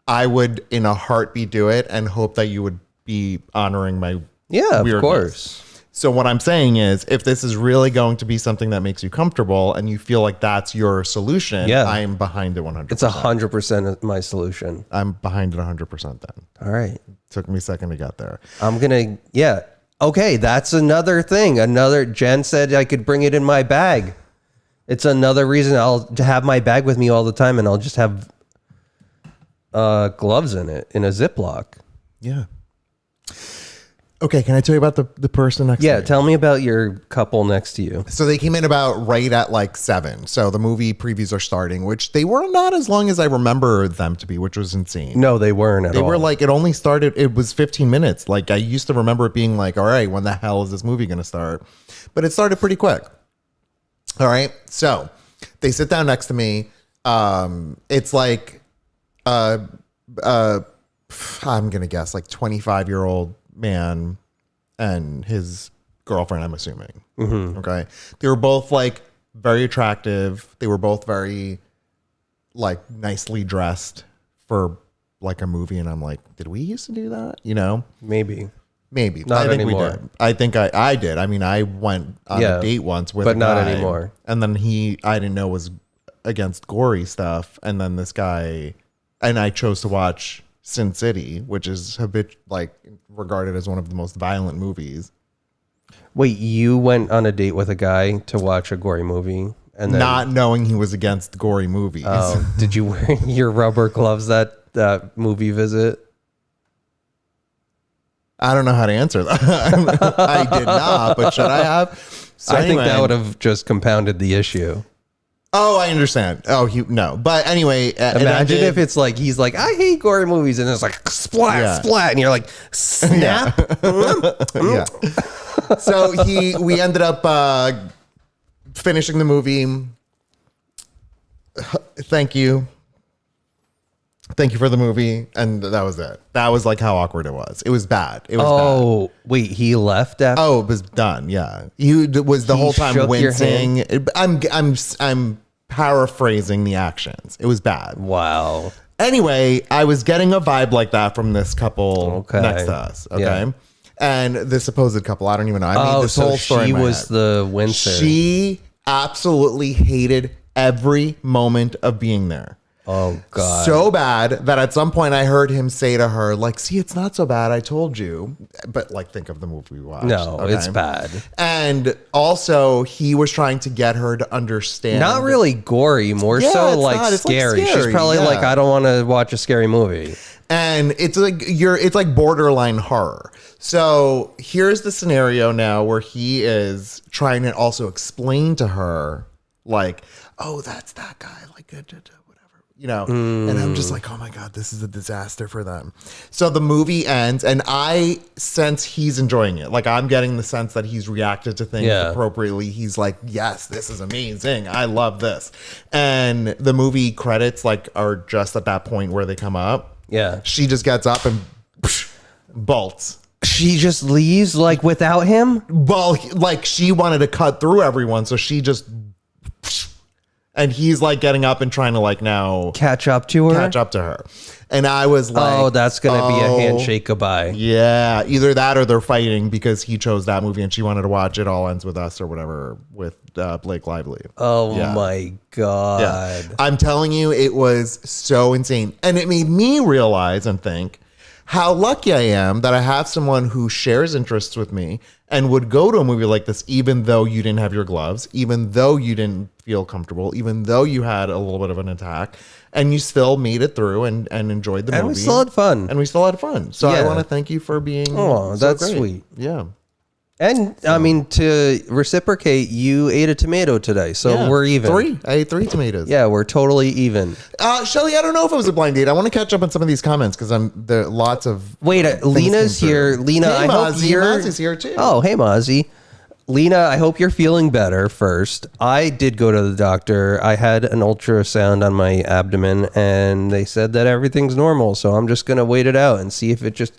S1: I would in a heartbeat do it and hope that you would be honoring my weirdness.
S2: Of course.
S1: So what I'm saying is, if this is really going to be something that makes you comfortable and you feel like that's your solution, I am behind it 100%.
S2: It's 100% my solution.
S1: I'm behind it 100% then.
S2: All right.
S1: Took me a second to get there.
S2: I'm going to, okay, that's another thing. Jen said I could bring it in my bag. It's another reason I'll have my bag with me all the time and I'll just have gloves in it in a Ziploc.
S1: Yeah. Okay, can I tell you about the person next to me?
S2: Tell me about your couple next to you.
S1: So they came in about right at like 7. So the movie previews are starting, which they were not as long as I remember them to be, which was insane.
S2: No, they weren't at all.
S1: They were like, it only started, it was 15 minutes. Like I used to remember it being like, all right, when the hell is this movie going to start? But it started pretty quick. All right. So they sit down next to me. It's like, I'm going to guess like 25-year-old man and his girlfriend, I'm assuming. Mm-hmm. Okay. They were both like very attractive. They were both very like nicely dressed for like a movie. And I'm like, did we used to do that?
S2: Maybe.
S1: Not I think
S2: anymore.
S1: we did. I think I did. I mean, I went on a date once with
S2: but
S1: a
S2: not
S1: guy,
S2: anymore.
S1: And then I didn't know was against gory stuff. And then this guy, and I chose to watch Sin City, which is regarded as one of the most violent movies.
S2: Wait, you went on a date with a guy to watch a gory movie? And then,
S1: not knowing he was against gory movies.
S2: Did you wear your rubber gloves that movie visit?
S1: I don't know how to answer that. I did not, but should I have? So
S2: I think that would have just compounded the issue.
S1: Oh, I understand. Oh, no. But anyway.
S2: Imagine if it's like, he's like, I hate gory movies. And it's like, splat, splat. And you're like, snap.
S1: Yeah. So we ended up finishing the movie. Thank you for the movie, and that was it. That was like how awkward it was. It was bad. It was
S2: Oh, wait, he left after?
S1: Oh, it was done. Yeah, he was the whole time
S2: shook your
S1: wincing. I'm paraphrasing the actions. It was bad.
S2: Wow.
S1: Anyway, I was getting a vibe like that from this couple next to us. Okay,
S2: Yeah.
S1: and the supposed couple. I don't even know. I made this whole story.
S2: She
S1: in my
S2: was
S1: head.
S2: the wincer.
S1: She absolutely hated every moment of being there.
S2: Oh God.
S1: So bad that at some point I heard him say to her, like, see, it's not so bad. I told you. But like, think of the movie we watched.
S2: No,
S1: okay?
S2: it's bad.
S1: And also he was trying to get her to understand.
S2: Not really gory, more
S1: Yeah,
S2: so
S1: it's
S2: like
S1: not. It's, like,
S2: scary.
S1: scary,
S2: She's probably
S1: yeah.
S2: like, I don't want to watch a scary movie.
S1: And it's like borderline horror. So here's the scenario now where he is trying to also explain to her, like, oh, that's that guy, like, whatever, you know. And I'm just like, oh my God, this is a disaster for them. So the movie ends, and I sense he's enjoying it. Like, I'm getting the sense that he's reacted to things appropriately. He's like, yes, this is amazing. I love this. And the movie credits like are just at that point where they come up.
S2: Yeah.
S1: She just gets up and bolts.
S2: She just leaves like without him?
S1: Well, like she wanted to cut through everyone, so she just, and he's like getting up and trying to like now
S2: Catch up to her?
S1: And I was like,
S2: Oh, that's going to be a handshake goodbye.
S1: yeah, either that or they're fighting because he chose that movie and she wanted to watch It All Ends With Us or whatever with Blake Lively.
S2: Oh
S1: Yeah.
S2: my God.
S1: Yeah. I'm telling you, it was so insane. And it made me realize and think how lucky I am that I have someone who shares interests with me and would go to a movie like this, even though you didn't have your gloves, even though you didn't feel comfortable, even though you had a little bit of an attack, and you still made it through and enjoyed the movie.
S2: And we still had fun.
S1: And we still had fun. So I
S2: Yeah.
S1: want to thank you for being
S2: Oh,
S1: so
S2: that's
S1: great.
S2: sweet.
S1: Yeah.
S2: And I mean, to reciprocate, you ate a tomato today, so
S1: Yeah.
S2: we're even.
S1: 3. I ate 3 tomatoes.
S2: Yeah, we're totally even.
S1: Shelly, I don't know if it was a blind date. I want to catch up on some of these comments because there are lots of.
S2: Wait, Lena's
S1: came through.
S2: here. Lena,
S1: Hey,
S2: I hope
S1: Mozzie.
S2: you're.
S1: Mozzie's here too.
S2: Oh, hey, Mozzie. Lena, I hope you're feeling better first. I did go to the doctor. I had an ultrasound on my abdomen, and they said that everything's normal. So I'm just going to wait it out and see if it just.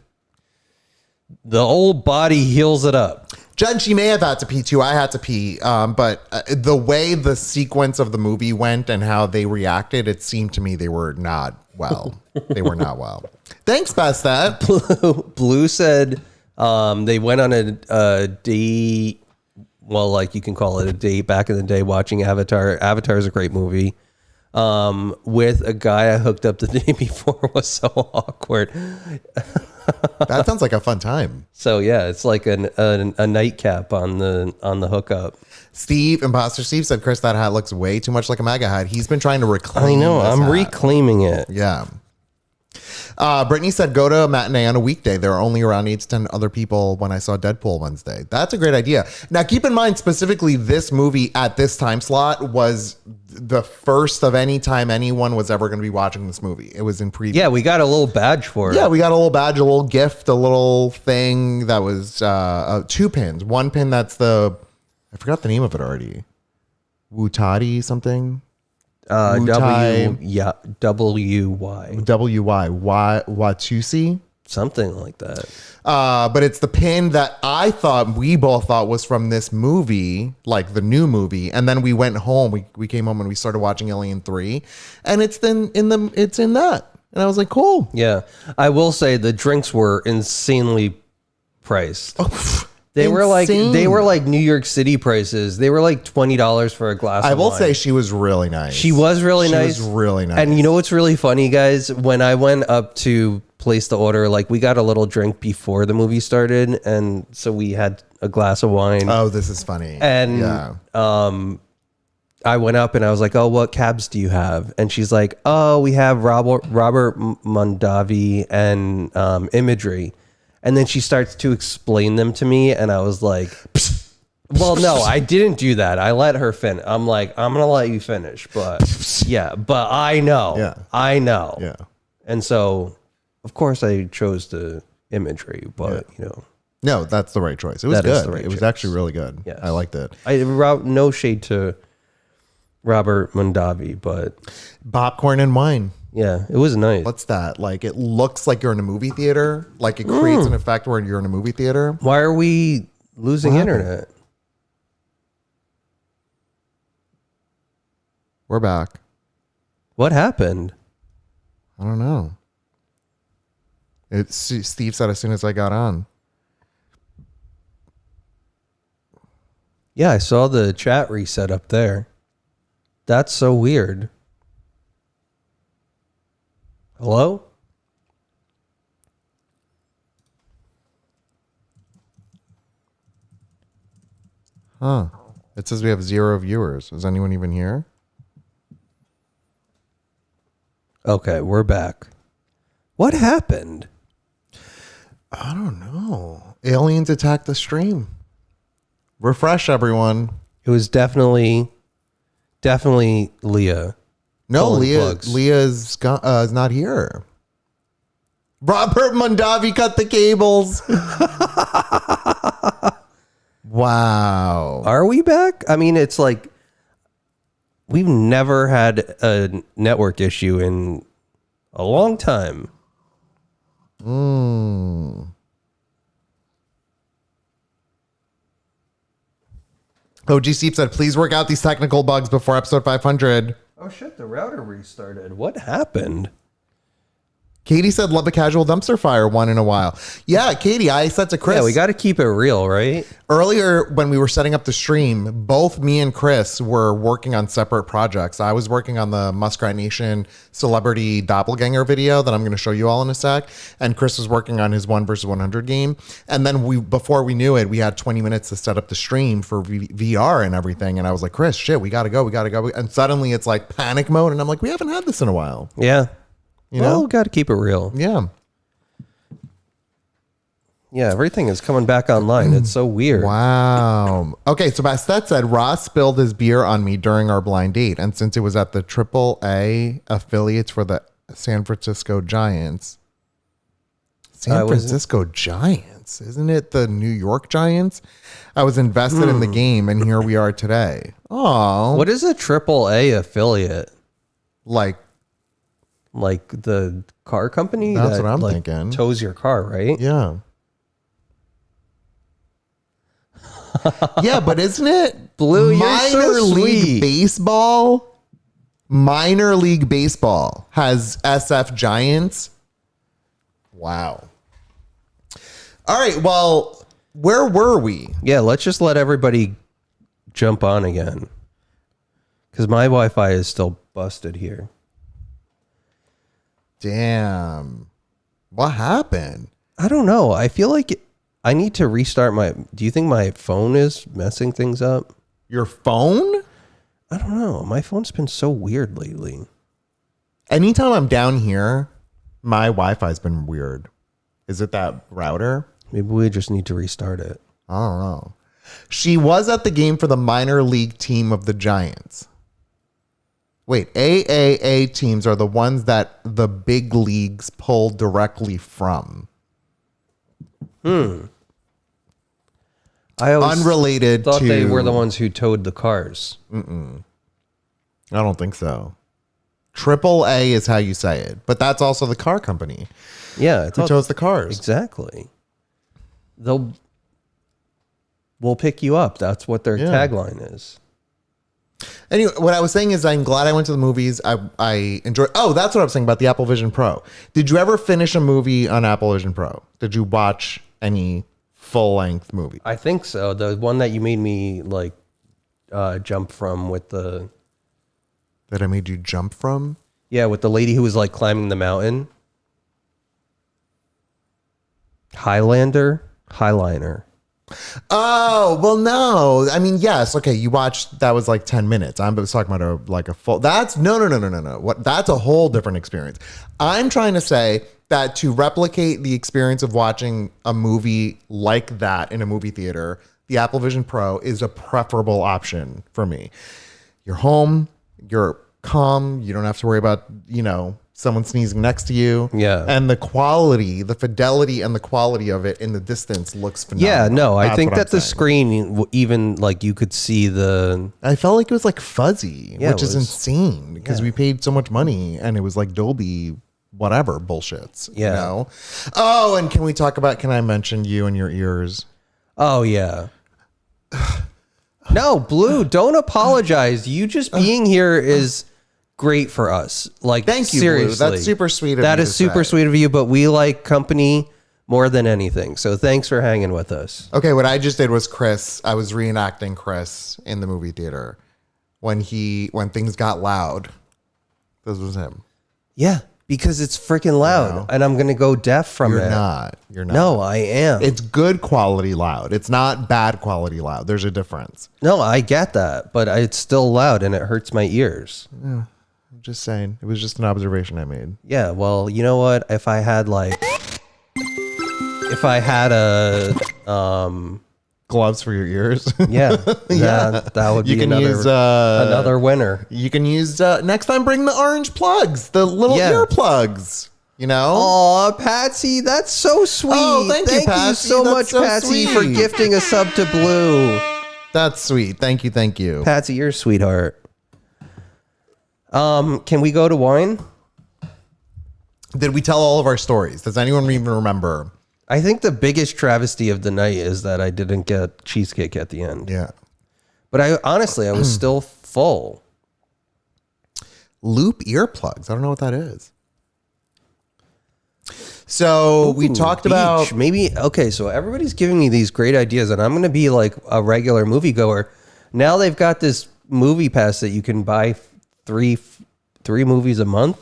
S2: The whole body heals it up.
S1: Jen, she may have had to pee too. I had to pee. But the way the sequence of the movie went and how they reacted, it seemed to me they were not well. They were not well. Thanks, Bastet.
S2: Blue said they went on a date. Well, like you can call it a date back in the day watching Avatar. Avatar is a great movie. With a guy I hooked up the day before. Was so awkward.
S1: That sounds like a fun time.
S2: So yeah, it's like a nightcap on the hookup.
S1: Imposter Steve said, Chris, that hat looks way too much like a MAGA hat. He's been trying to reclaim
S2: I know.
S1: this
S2: I'm
S1: hat.
S2: reclaiming it.
S1: Yeah. Brittany said, go to a matinee on a weekday. There are only around 8 to 10 other people when I saw Deadpool Wednesday. That's a great idea. Now, keep in mind, specifically, this movie at this time slot was the first of any time anyone was ever going to be watching this movie. It was in preview.
S2: Yeah, we got a little badge for it.
S1: Yeah, we got a little badge, a little gift, a little thing that was 2 pins. One pin that's I forgot the name of it already. Wutati something?
S2: W-Y.
S1: W-Y. Watusi?
S2: Something like that.
S1: But it's the pin that we both thought was from this movie, like the new movie. And then we went home. We came home and we started watching Alien 3. And it's in that. And I was like, cool.
S2: Yeah. I will say the drinks were insanely priced. They were like New York City prices. They were like $20 for a glass.
S1: I will
S2: wine.
S1: say she was really nice.
S2: She was really nice.
S1: She was really nice.
S2: And you know what's really funny, guys? When I went up to place the order, like we got a little drink before the movie started, and so we had a glass of wine.
S1: Oh, this is funny.
S2: And
S1: yeah.
S2: I went up and I was like, "Oh, what cabs do you have?" And she's like, "Oh, we have Robert Mondavi and Imagery." And then she starts to explain them to me, and I was like, well, no, I didn't do that. I let her finish. I'm like, I'm going to let you finish. But yeah, but I know.
S1: Yeah.
S2: I know.
S1: Yeah.
S2: And so, of course, I chose the Imagery, but, you know.
S1: No, that's the right choice. It was
S2: That is
S1: good.
S2: the right
S1: It was
S2: choice.
S1: actually really good.
S2: Yes.
S1: I liked it.
S2: No shade to Robert Mondavi, but
S1: Popcorn and wine.
S2: yeah, it was nice.
S1: What's that? Like, it looks like you're in a movie theater. Like, it creates an effect where you're in a movie theater.
S2: Why are we losing internet?
S1: We're back.
S2: What happened?
S1: I don't know. Steve said as soon as I got on.
S2: Yeah, I saw the chat reset up there. That's so weird. Hello?
S1: Huh. It says we have 0 viewers. Is anyone even here?
S2: Okay, we're back. What happened?
S1: I don't know. Aliens attacked the stream. Refresh, everyone.
S2: It was definitely Leah.
S1: No,
S2: Pulling
S1: Leah.
S2: plugs.
S1: Leah's is not here. Robert Mondavi cut the cables. Wow.
S2: Are we back? I mean, it's like we've never had a network issue in a long time.
S1: OG Steve said, please work out these technical bugs before episode 500.
S2: Oh shit, the router restarted. What happened?
S1: Katie said, love a casual dumpster fire one in a while. Yeah, Katie, I said to Chris.
S2: Yeah, we got to keep it real, right?
S1: Earlier, when we were setting up the stream, both me and Chris were working on separate projects. I was working on the Muskrat Nation celebrity doppelganger video that I'm going to show you all in a sec. And Chris was working on his 1 versus 100 game. And then before we knew it, we had 20 minutes to set up the stream for VR and everything. And I was like, Chris, shit, we got to go. And suddenly it's like panic mode. And I'm like, we haven't had this in a while.
S2: Yeah.
S1: You know?
S2: Well, got to keep it real.
S1: Yeah.
S2: Yeah, everything is coming back online. It's so weird.
S1: Wow. Okay, so Bastet said Ross spilled his beer on me during our blind date, and since it was at the AAA affiliates for the San Francisco Giants. San Francisco Giants, isn't it the New York Giants? I was invested in the game, and here we are today. Oh,
S2: What is a AAA affiliate?
S1: like
S2: Like the car company?
S1: That's
S2: that,
S1: what I'm
S2: like,
S1: thinking.
S2: Tows your car, right?
S1: yeah. Yeah, but isn't it
S2: Blue, you're so sweet.
S1: baseball? Minor league baseball has SF Giants. Wow. All right. Well, where were we?
S2: Yeah, let's just let everybody jump on again. Because my Wi-Fi is still busted here.
S1: Damn. What happened?
S2: I don't know. I feel like I need to restart my... Do you think my phone is messing things up?
S1: Your phone?
S2: I don't know. My phone's been so weird lately.
S1: Anytime I'm down here, my Wi-Fi's been weird. Is it that router?
S2: Maybe we just need to restart it.
S1: I don't know. She was at the game for the minor league team of the Giants. Wait, AAA teams are the ones that the big leagues pull directly from.
S2: I always
S1: Unrelated
S2: thought
S1: to...
S2: they were the ones who towed the cars.
S1: I don't think so. AAA is how you say it. But that's also the car company
S2: Yeah, I
S1: who
S2: thought
S1: tows the cars.
S2: exactly. We'll pick you up. That's what their tagline is.
S1: Anyway, what I was saying is I'm glad I went to the movies. I enjoyed... Oh, that's what I was saying about the Apple Vision Pro. Did you ever finish a movie on Apple Vision Pro? Did you watch any full-length movie?
S2: I think so. The one that you made me like jump from with the
S1: That I made you jump from?
S2: with the lady who was like climbing the mountain. Highliner.
S1: Oh, well, no. I mean, yes. Okay, you watched, that was like 10 minutes. I was talking about a full, that's, no. What? That's a whole different experience. I'm trying to say that to replicate the experience of watching a movie like that in a movie theater, the Apple Vision Pro is a preferable option for me. You're home, you're calm, you don't have to worry about, someone sneezing next to you.
S2: Yeah.
S1: And the quality, the fidelity and the quality of it in the distance looks phenomenal.
S2: Yeah, no, I
S1: That's
S2: think
S1: what
S2: that
S1: I'm
S2: the
S1: saying.
S2: screen, even like you could see the.
S1: I felt like it was like fuzzy,
S2: Yeah,
S1: which
S2: it
S1: is
S2: was-
S1: insane because we paid so much money and it was like Dolby whatever bullshits.
S2: Yeah.
S1: You know? Oh, and can I mention you and your ears?
S2: Oh, yeah. No, Blue, don't apologize. You just being here is great for us. Like,
S1: Thank you,
S2: seriously.
S1: Blue. That's super sweet of
S2: That
S1: you
S2: is
S1: to
S2: super
S1: say.
S2: sweet of you, but we like company more than anything. So thanks for hanging with us.
S1: Okay, what I just did was I was reenacting Chris in the movie theater when things got loud. This was him.
S2: Yeah, because it's freaking loud
S1: No.
S2: and I'm going to go deaf from
S1: You're
S2: it.
S1: not. You're not.
S2: No, I am.
S1: It's good quality loud. It's not bad quality loud. There's a difference.
S2: No, I get that, but it's still loud and it hurts my ears.
S1: I'm just saying. It was just an observation I made.
S2: Yeah, well, you know what? If I had a
S1: Gloves for your ears.
S2: yeah, that would be
S1: You can
S2: another,
S1: use
S2: another winner.
S1: You can use next time. Bring the orange plugs, the little
S2: Yeah.
S1: ear plugs. You know.
S2: Oh, Patsy, that's so sweet.
S1: Oh, thank you,
S2: you
S1: Patsy.
S2: so
S1: That's
S2: much,
S1: so
S2: Patsy, for
S1: sweet.
S2: gifting a sub to Blue.
S1: That's sweet. Thank you. Thank you.
S2: Patsy, you're a sweetheart. Can we go to wine?
S1: Did we tell all of our stories? Does anyone even remember?
S2: I think the biggest travesty of the night is that I didn't get cheesecake at the end.
S1: Yeah.
S2: But I was still full.
S1: Loop earplugs. I don't know what that is. So we
S2: Ooh,
S1: talked
S2: beach.
S1: about.
S2: Maybe okay. So everybody's giving me these great ideas, and I'm going to be like a regular moviegoer. Now they've got this movie pass that you can buy three movies a month.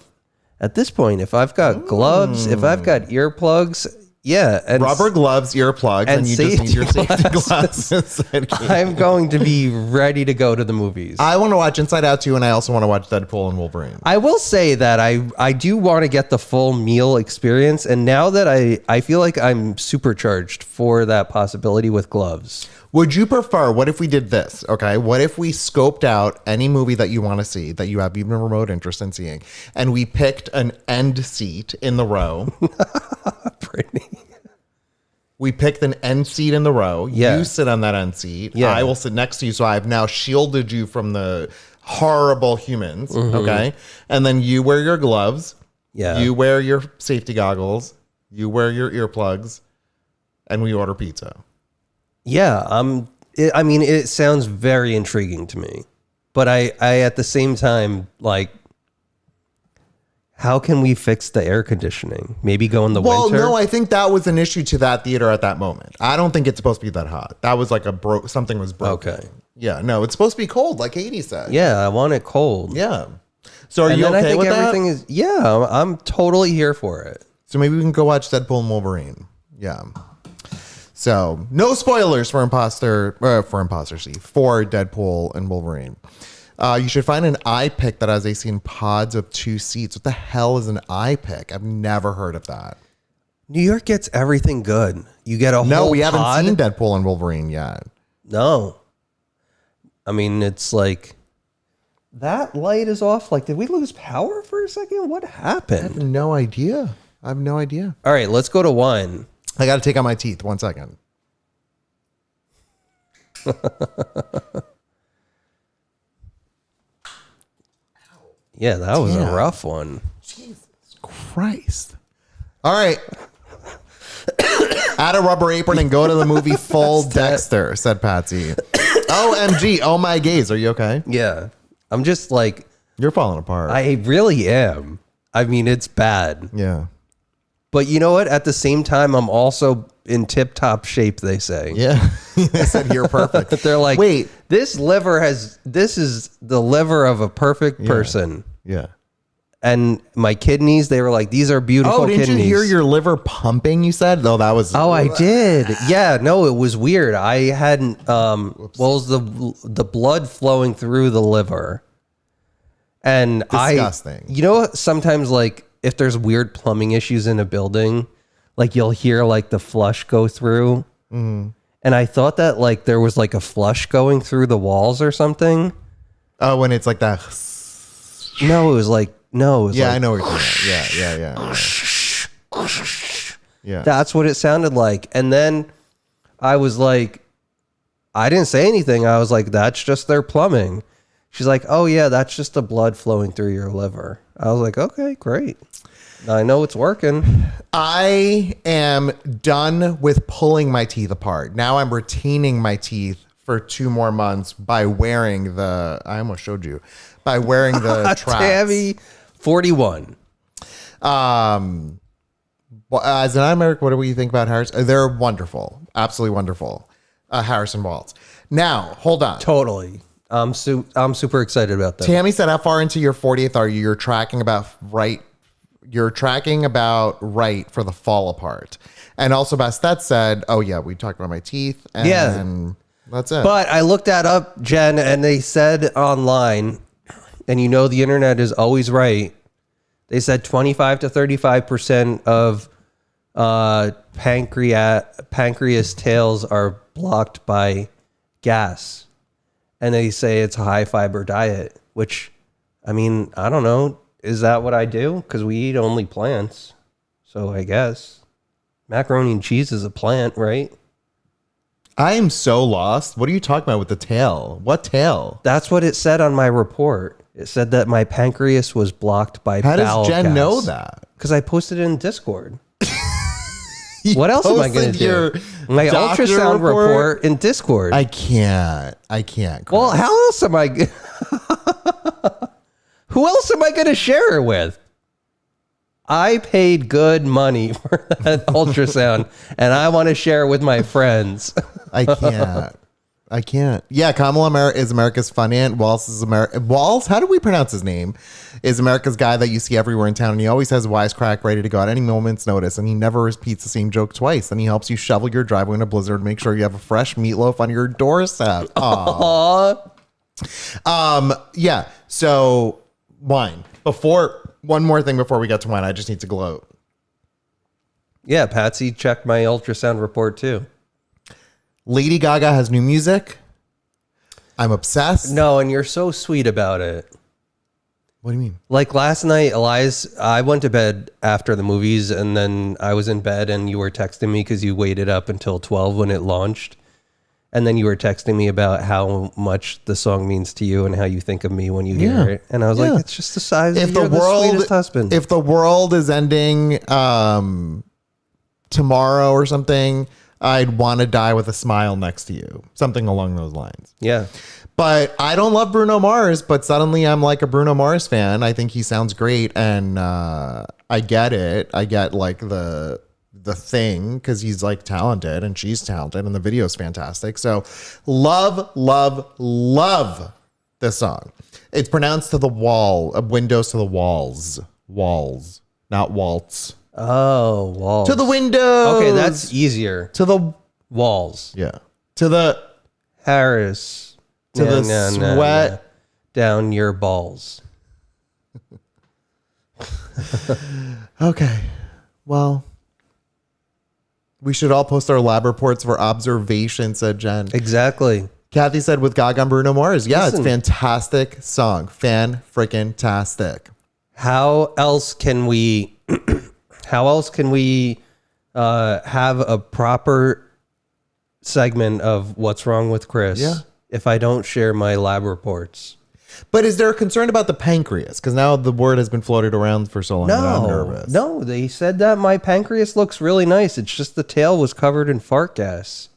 S2: At this point, if I've got gloves, if I've got earplugs, yeah, and
S1: Rubber gloves, earplugs, and you just need your
S2: safety
S1: safety glasses.
S2: I'm going to be ready to go to the movies.
S1: I want to watch Inside Out 2, and I also want to watch Deadpool and Wolverine.
S2: I will say that I do want to get the full meal experience, and now that I feel like I'm supercharged for that possibility with gloves.
S1: Would you prefer, what if we did this, okay? What if we scoped out any movie that you want to see, that you have even a remote interest in seeing, and we picked an end seat in the row?
S2: Brittany.
S1: We picked an end seat in the row.
S2: Yeah.
S1: You sit on that end seat.
S2: Yeah.
S1: I will sit next to you, so I've now shielded you from the horrible humans, okay? And then you wear your gloves.
S2: Yeah.
S1: You wear your safety goggles. You wear your earplugs. And we order pizza.
S2: Yeah, I mean, it sounds very intriguing to me, but I at the same time, like, how can we fix the air conditioning? Maybe go in the winter.
S1: Well, no, I think that was an issue to that theater at that moment. I don't think it's supposed to be that hot. That was like something was broken.
S2: Okay.
S1: Yeah, no, it's supposed to be cold, like Katie said.
S2: Yeah, I want it cold.
S1: Yeah. So are
S2: And
S1: you
S2: then I
S1: okay
S2: think
S1: with
S2: everything
S1: that?
S2: is. Yeah, I'm totally here for it.
S1: So maybe we can go watch Deadpool and Wolverine. Yeah. So no spoilers for Imposter C, for Deadpool and Wolverine. You should find an iPick that has AC in pods of 2 seats. What the hell is an iPick? I've never heard of that.
S2: New York gets everything good. You get a
S1: No,
S2: whole
S1: we haven't
S2: pod.
S1: seen Deadpool and Wolverine yet.
S2: No. I mean, it's like that light is off. Like, did we lose power for a second? What
S1: I have
S2: happened?
S1: no idea. I have no idea.
S2: All right, let's go to wine.
S1: I got to take out my teeth. 1 second.
S2: Yeah, that was
S1: Damn.
S2: a rough one.
S1: Jesus Christ. All right. Add a rubber apron and go to the movie Full Dexter, said Patsy. OMG. Oh my gaze. Are you okay?
S2: Yeah. I'm just like,
S1: You're falling apart.
S2: I really am. I mean, it's bad.
S1: yeah.
S2: But you know what? At the same time, I'm also in tip-top shape, they say.
S1: Yeah. I said you're perfect.
S2: They're like,
S1: wait.
S2: this is the liver of a perfect person.
S1: Yeah.
S2: And my kidneys, they were like, these are beautiful
S1: Oh, didn't
S2: kidneys.
S1: you hear your liver pumping? You said, no, that was.
S2: Oh, I did. Yeah, no, it was weird. I hadn't. What was the blood flowing through the liver? And
S1: Disgusting.
S2: you know, sometimes like if there's weird plumbing issues in a building, like you'll hear like the flush go through. And I thought that like there was like a flush going through the walls or something.
S1: Oh, when it's like that.
S2: No, it was like No, it was
S1: Yeah,
S2: like,
S1: I know what you're talking about. Yeah.
S2: that's what it sounded like. And then I was like, I didn't say anything. I was like, that's just their plumbing. She's like, oh yeah, that's just the blood flowing through your liver. I was like, okay, great. I know it's working.
S1: I am done with pulling my teeth apart. Now I'm retaining my teeth for 2 more months by wearing I almost showed you, by wearing the traps.
S2: Tammy, 41.
S1: Well, as an American, what do we think about Harrison? They're wonderful. Absolutely wonderful. Harrison Waltz. Now, hold on.
S2: Totally. I'm super excited about that.
S1: Tammy said, how far into your 40th are you? You're tracking about right for the fall apart. And also Bastet said, oh yeah, we talked about my teeth. And that's it.
S2: But I looked that up, Jen, and they said online, and you know the internet is always right. They said 25 to 35% of pancreas tails are blocked by gas. And they say it's a high fiber diet, which, I mean, I don't know. Is that what I do? Because we eat only plants. So I guess macaroni and cheese is a plant, right?
S1: I am so lost. What are you talking about with the tail? What tail?
S2: That's what it said on my report. It said that my pancreas was blocked by
S1: How
S2: bowel
S1: does Jen
S2: gas.
S1: know that?
S2: Because I posted it in Discord. What else am I going to do? My
S1: doctor
S2: ultrasound report in Discord.
S1: I can't.
S2: Well, how else am I? Who else am I going to share it with? I paid good money for that ultrasound, and I want to share it with my friends.
S1: I can't. Yeah, Kamala is America's fun aunt. Waltz is Waltz, how do we pronounce his name? Is America's guy that you see everywhere in town, and he always has a wisecrack ready to go at any moment's notice, and he never repeats the same joke twice, and he helps you shovel your driveway in a blizzard to make sure you have a fresh meatloaf on your doorstep.
S2: Aww.
S1: Yeah, so wine. One more thing before we get to wine, I just need to gloat.
S2: Yeah, Patsy checked my ultrasound report too.
S1: Lady Gaga has new music. I'm obsessed.
S2: No, and you're so sweet about it.
S1: What do you mean?
S2: Like last night, I went to bed after the movies, and then I was in bed, and you were texting me because you waited up until 12 when it launched. And then you were texting me about how much the song means to you and how you think of me when you hear it. And I was like, it's just the size of the sweetest husband.
S1: If the world is ending tomorrow or something, I'd want to die with a smile next to you. Something along those lines.
S2: Yeah.
S1: But I don't love Bruno Mars, but suddenly I'm like a Bruno Mars fan. I think he sounds great. And I get it. I get like the thing because he's like talented and she's talented and the video is fantastic. So love this song. It's pronounced to the wall, windows to the walls, not waltz.
S2: Oh, walls.
S1: To the windows.
S2: Okay, that's easier.
S1: To the
S2: walls.
S1: Yeah. To the
S2: Harris.
S1: To the sweat
S2: down your balls.
S1: Okay. Well, we should all post our lab reports for observation, said Jen.
S2: Exactly.
S1: Kathy said with Gaga and Bruno Mars. Yeah,
S2: Listen,
S1: it's fantastic song. Fan-frickin-tastic.
S2: How else can we have a proper segment of what's wrong with Chris if I don't share my lab reports?
S1: But is there a concern about the pancreas? Because now the word has been floated around for so long that I'm nervous.
S2: No, they said that my pancreas looks really nice. It's just the tail was covered in fart gas.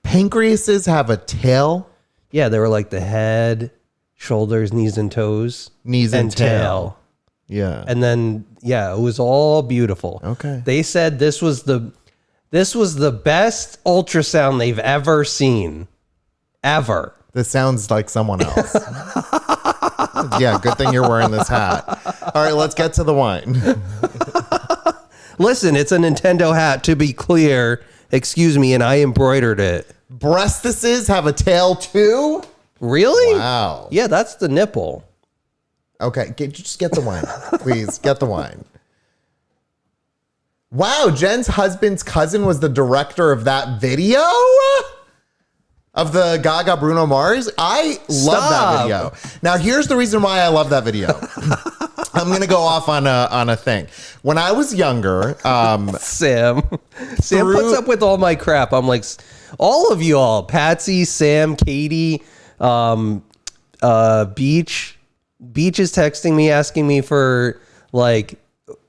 S1: Pancreases have a tail?
S2: Yeah, they were like the head, shoulders, knees and toes.
S1: Knees and tail. Yeah.
S2: And then, yeah, it was all beautiful.
S1: Okay.
S2: They said this was the best ultrasound they've ever seen. Ever.
S1: This sounds like someone else. Yeah, good thing you're wearing this hat. All right, let's get to the wine.
S2: Listen, it's a Nintendo hat, to be clear. Excuse me, and I embroidered it.
S1: Breastises have a tail too?
S2: Really?
S1: Wow.
S2: Yeah, that's the nipple.
S1: Okay, just get the wine. Please, get the wine. Wow, Jen's husband's cousin was the director of that video? Of the Gaga Bruno Mars? I love that video. Now, here's the reason why I love that video. I'm gonna go off on a thing. When I was younger,
S2: Sam puts up with all my crap. I'm like, all of you all, Patsy, Sam, Katie, Beach is texting me, asking me for like,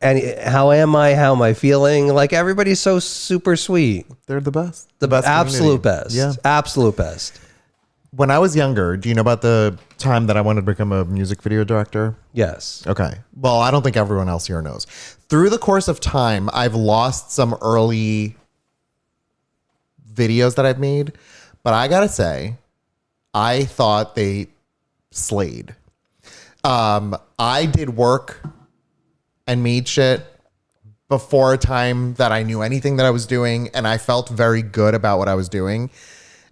S2: and how am I feeling? Like, everybody's so super sweet.
S1: they're the best.
S2: The
S1: best
S2: absolute
S1: community.
S2: best.
S1: Yeah.
S2: Absolute best.
S1: When I was younger, do you know about the time that I wanted to become a music video director?
S2: Yes.
S1: Okay. Well, I don't think everyone else here knows. Through the course of time, I've lost some early videos that I've made, but I gotta say, I thought they slayed. I did work and made shit before a time that I knew anything that I was doing, and I felt very good about what I was doing.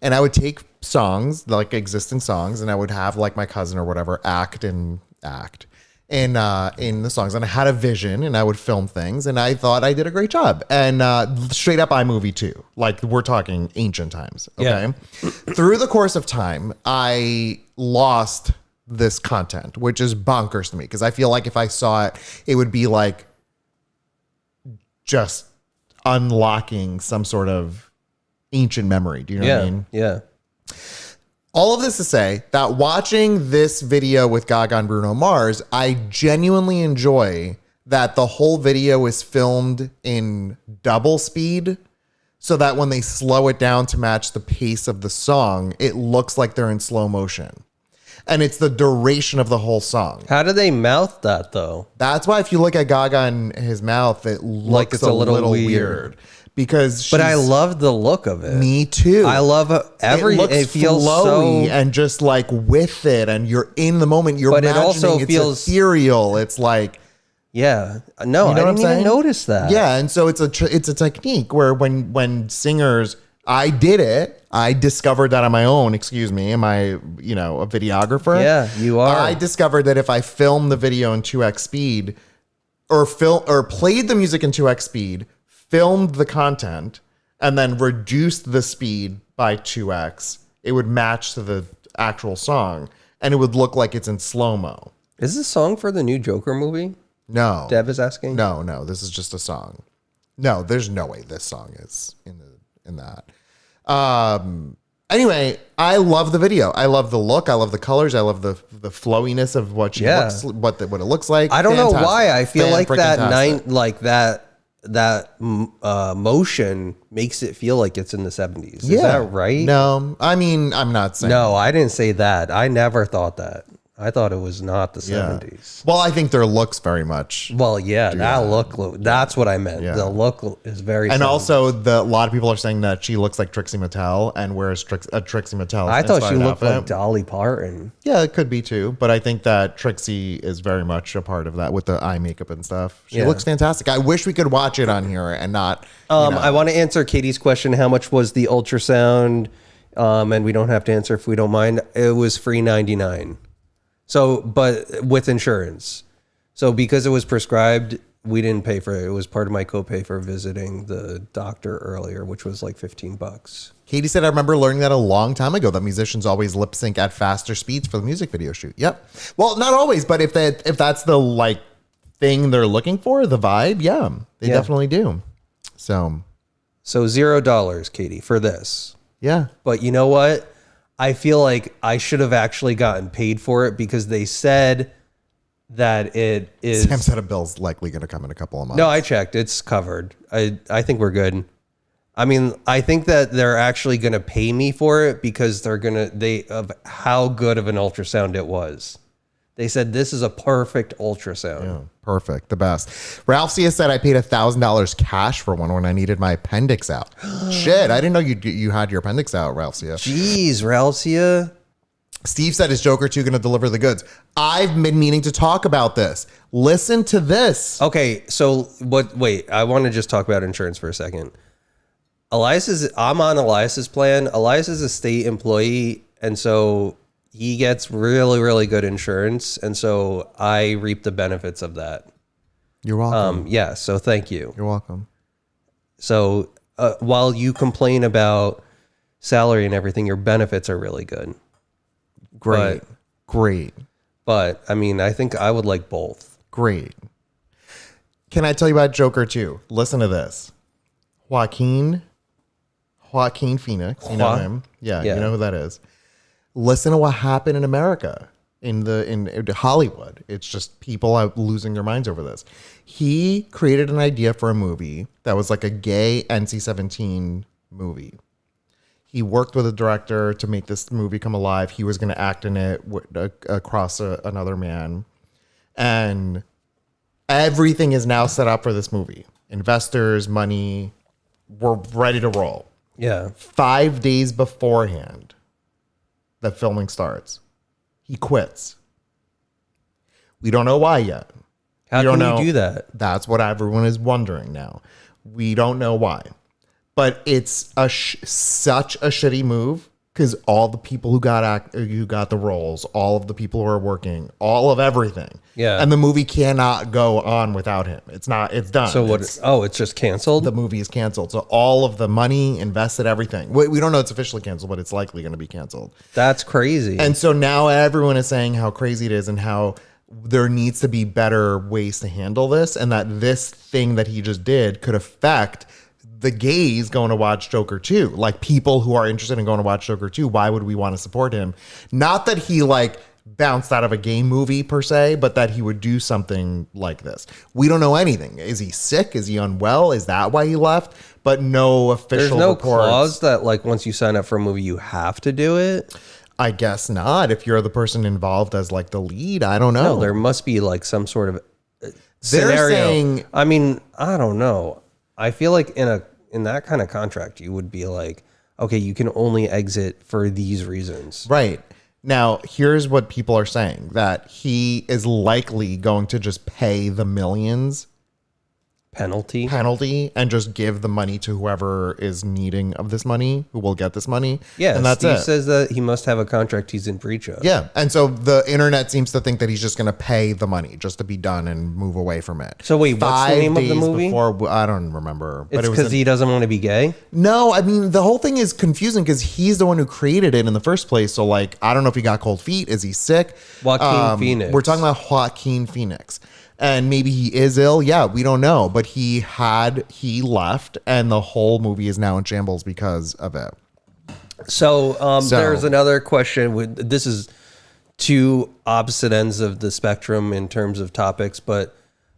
S1: And I would take songs, like existing songs, and I would have like my cousin or whatever act in the songs. And I had a vision, and I would film things, and I thought I did a great job. And straight up iMovie too. Like, we're talking ancient times. Okay.
S2: Yeah.
S1: Through the course of time, I lost this content, which is bonkers to me, because I feel like if I saw it, it would be like just unlocking some sort of ancient memory. Do you know what I mean?
S2: Yeah.
S1: All of this to say that watching this video with Gaga and Bruno Mars, I genuinely enjoy that the whole video is filmed in double speed, so that when they slow it down to match the pace of the song, it looks like they're in slow motion. And it's the duration of the whole song.
S2: How do they mouth that though?
S1: That's why if you look at Gaga and his mouth, it looks
S2: Like it's
S1: a
S2: a little
S1: little
S2: weird.
S1: weird. Because
S2: But I
S1: she's-
S2: love the look of it.
S1: Me too.
S2: I love it feels
S1: flowy
S2: so,
S1: and just like with it, and you're in the moment. You're
S2: But it
S1: imagining
S2: also
S1: it's
S2: feels-
S1: ethereal. It's like,
S2: yeah. No,
S1: you know
S2: I
S1: what I'm
S2: didn't even
S1: saying?
S2: notice that.
S1: Yeah, and so it's a technique where when singers, I did it. I discovered that on my own. Excuse me, am I a videographer?
S2: Yeah, you are.
S1: I discovered that if I filmed the video in 2x speed, or played the music in 2x speed, filmed the content, and then reduced the speed by 2x, it would match to the actual song, and it would look like it's in slow-mo.
S2: Is this song for the new Joker movie?
S1: No.
S2: Dev is asking.
S1: No, this is just a song. No, there's no way this song is in that. Anyway, I love the video. I love the look. I love the colors. I love the flowiness of what she looks, what it looks like.
S2: I don't know
S1: Fantastic.
S2: why. I feel like
S1: Fan-freaking-tastic.
S2: that motion makes it feel like it's in the 70s. Is that right?
S1: No, I mean, I'm not saying.
S2: No, I didn't say that. I never thought that. I thought it was not the 70s.
S1: Well, I think their looks very much.
S2: Well, yeah, that look, that's what I meant.
S1: Yeah.
S2: The look is very
S1: And
S2: 70s.
S1: also, a lot of people are saying that she looks like Trixie Mattel and wears a Trixie Mattel.
S2: I thought she
S1: inspired
S2: looked like
S1: outfit.
S2: Dolly Parton.
S1: Yeah, it could be too, but I think that Trixie is very much a part of that with the eye makeup and stuff. She
S2: Yeah.
S1: looks fantastic. I wish we could watch it on here and not.
S2: I want to answer Katie's question. How much was the ultrasound? And we don't have to answer if we don't mind. It was free $99. So, but with insurance. So because it was prescribed, we didn't pay for it. It was part of my copay for visiting the doctor earlier, which was like $15.
S1: Katie said, I remember learning that a long time ago that musicians always lip sync at faster speeds for the music video shoot. Yep. Well, not always, but if that's the like thing they're looking for, the vibe, yeah, they definitely do. So
S2: $0, Katie, for this.
S1: yeah.
S2: But you know what? I feel like I should have actually gotten paid for it because they said that it is.
S1: Sam said a bill's likely going to come in a couple of months.
S2: No, I checked. It's covered. I think we're good. I mean, I think that they're actually going to pay me for it because of how good of an ultrasound it was. They said this is a perfect ultrasound.
S1: Yeah, perfect. The best. Ralph Cia said I paid $1,000 cash for one when I needed my appendix out. Shit, I didn't know you had your appendix out, Ralph Cia.
S2: Jeez, Ralcia.
S1: Steve said, is Joker 2 going to deliver the goods? I've been meaning to talk about this. Listen to this.
S2: Okay, so wait, I want to just talk about insurance for a second. I'm on Elias's plan. Elias is a state employee, and so he gets really, really good insurance, and so I reap the benefits of that.
S1: You're welcome.
S2: Yeah, so thank you.
S1: You're welcome.
S2: So while you complain about salary and everything, your benefits are really good.
S1: Great. Great.
S2: But I mean, I think I would like both.
S1: Great. Can I tell you about Joker 2? Listen to this. Joaquin Phoenix. You know him? Yeah, you know who that is. Listen to what happened in America, in Hollywood. It's just people out losing their minds over this. He created an idea for a movie that was like a gay NC-17 movie. He worked with a director to make this movie come alive. He was going to act in it across another man. And everything is now set up for this movie. Investors, money, we're ready to roll.
S2: Yeah.
S1: 5 days beforehand that filming starts, he quits. We don't know why yet.
S2: How can you do that?
S1: That's what everyone is wondering now. We don't know why. But it's such a shitty move because all the people who got the roles, all of the people who are working, all of everything.
S2: Yeah.
S1: And the movie cannot go on without him. It's done.
S2: So what? It's just canceled?
S1: The movie is canceled. So all of the money invested, everything. We don't know it's officially canceled, but it's likely going to be canceled.
S2: That's crazy.
S1: And so now everyone is saying how crazy it is and how there needs to be better ways to handle this, and that this thing that he just did could affect the gays going to watch Joker 2. Like, people who are interested in going to watch Joker 2, why would we want to support him? Not that he like bounced out of a gay movie per se, but that he would do something like this. We don't know anything. Is he sick? Is he unwell? Is that why he left? But no official
S2: There's no
S1: reports.
S2: clause that like once you sign up for a movie, you have to do it.
S1: I guess not. If you're the person involved as like the lead, I don't know.
S2: No, there must be like some sort of scenario.
S1: Saying,
S2: I mean, I don't know. I feel like in that kind of contract, you would be like, okay, you can only exit for these reasons.
S1: right. Now, here's what people are saying, that he is likely going to just pay the millions
S2: Penalty.
S1: and just give the money to whoever is needing of this money, who will get this money.
S2: Yeah,
S1: and that's
S2: Steve
S1: it.
S2: says that he must have a contract he's in breach of.
S1: Yeah. And so the internet seems to think that he's just going to pay the money just to be done and move away from it.
S2: So wait, what's the name of the
S1: 5 days
S2: movie?
S1: Before, I don't remember.
S2: It's
S1: it was
S2: because he doesn't want to be gay?
S1: No, I mean, the whole thing is confusing because he's the one who created it in the first place. So, like, I don't know if he got cold feet. Is he sick?
S2: Joaquin Phoenix.
S1: We're talking about Joaquin Phoenix. And maybe he is ill. Yeah, we don't know. But he left, and the whole movie is now in shambles because of it.
S2: So there's another question. This is two opposite ends of the spectrum in terms of topics, but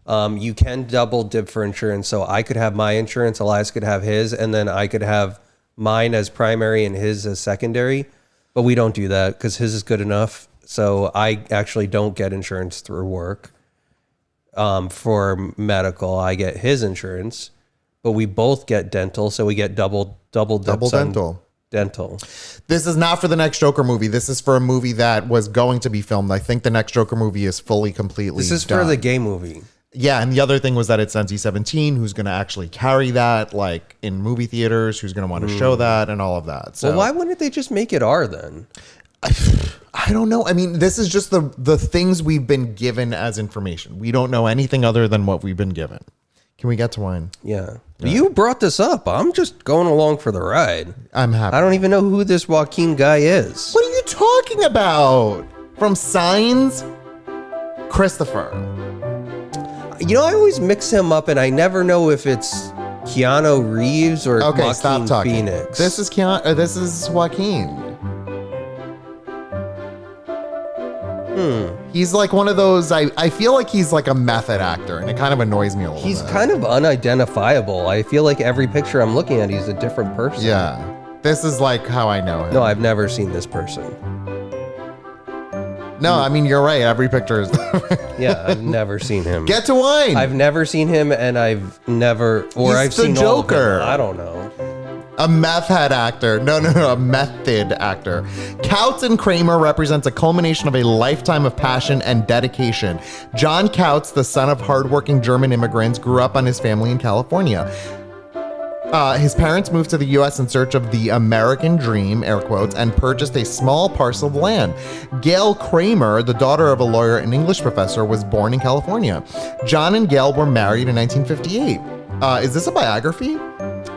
S2: you can double dip for insurance. So I could have my insurance, Elias could have his, and then I could have mine as primary and his as secondary. But we don't do that because his is good enough. So I actually don't get insurance through work. For medical, I get his insurance, but we both get dental, so we get double dental.
S1: This is not for the next Joker movie. This is for a movie that was going to be filmed. I think the next Joker movie is fully completely
S2: This is
S1: done.
S2: for the gay movie.
S1: Yeah, and the other thing was that it's NC-17, who's going to actually carry that, like, in movie theaters, who's going to want to show that, and all of that. So
S2: Well, why wouldn't they just make it R then?
S1: I don't know. I mean, this is just the things we've been given as information. We don't know anything other than what we've been given. Can we get to wine?
S2: Yeah. You brought this up. I'm just going along for the ride.
S1: I'm happy.
S2: I don't even know who this Joaquin guy is.
S1: What are you talking about? From Signs? Christopher.
S2: You know, I always mix him up, and I never know if it's Keanu Reeves or
S1: Okay,
S2: Joaquin
S1: stop talking.
S2: Phoenix.
S1: This is Joaquin. He's like one of those, I feel like he's like a method actor, and it kind of annoys me a little
S2: He's
S1: bit.
S2: kind of unidentifiable. I feel like every picture I'm looking at, he's a different person.
S1: Yeah. This is like how I know him.
S2: No, I've never seen this person.
S1: No, I mean, you're right. Every picture is
S2: Yeah, I've never seen him.
S1: Get to wine.
S2: I've never seen him, and I've never, or
S1: He's
S2: I've
S1: the
S2: seen all of
S1: Joker.
S2: him. I don't know.
S1: A meth head actor. No, a method actor. Kautz and Kramer represents a culmination of a lifetime of passion and dedication. John Kautz, the son of hardworking German immigrants, grew up on his family in California. His parents moved to the U.S. in search of the American dream, air quotes, and purchased a small parcel of land. Gail Kramer, the daughter of a lawyer and English professor, was born in California. John and Gail were married in 1958. Is this a biography?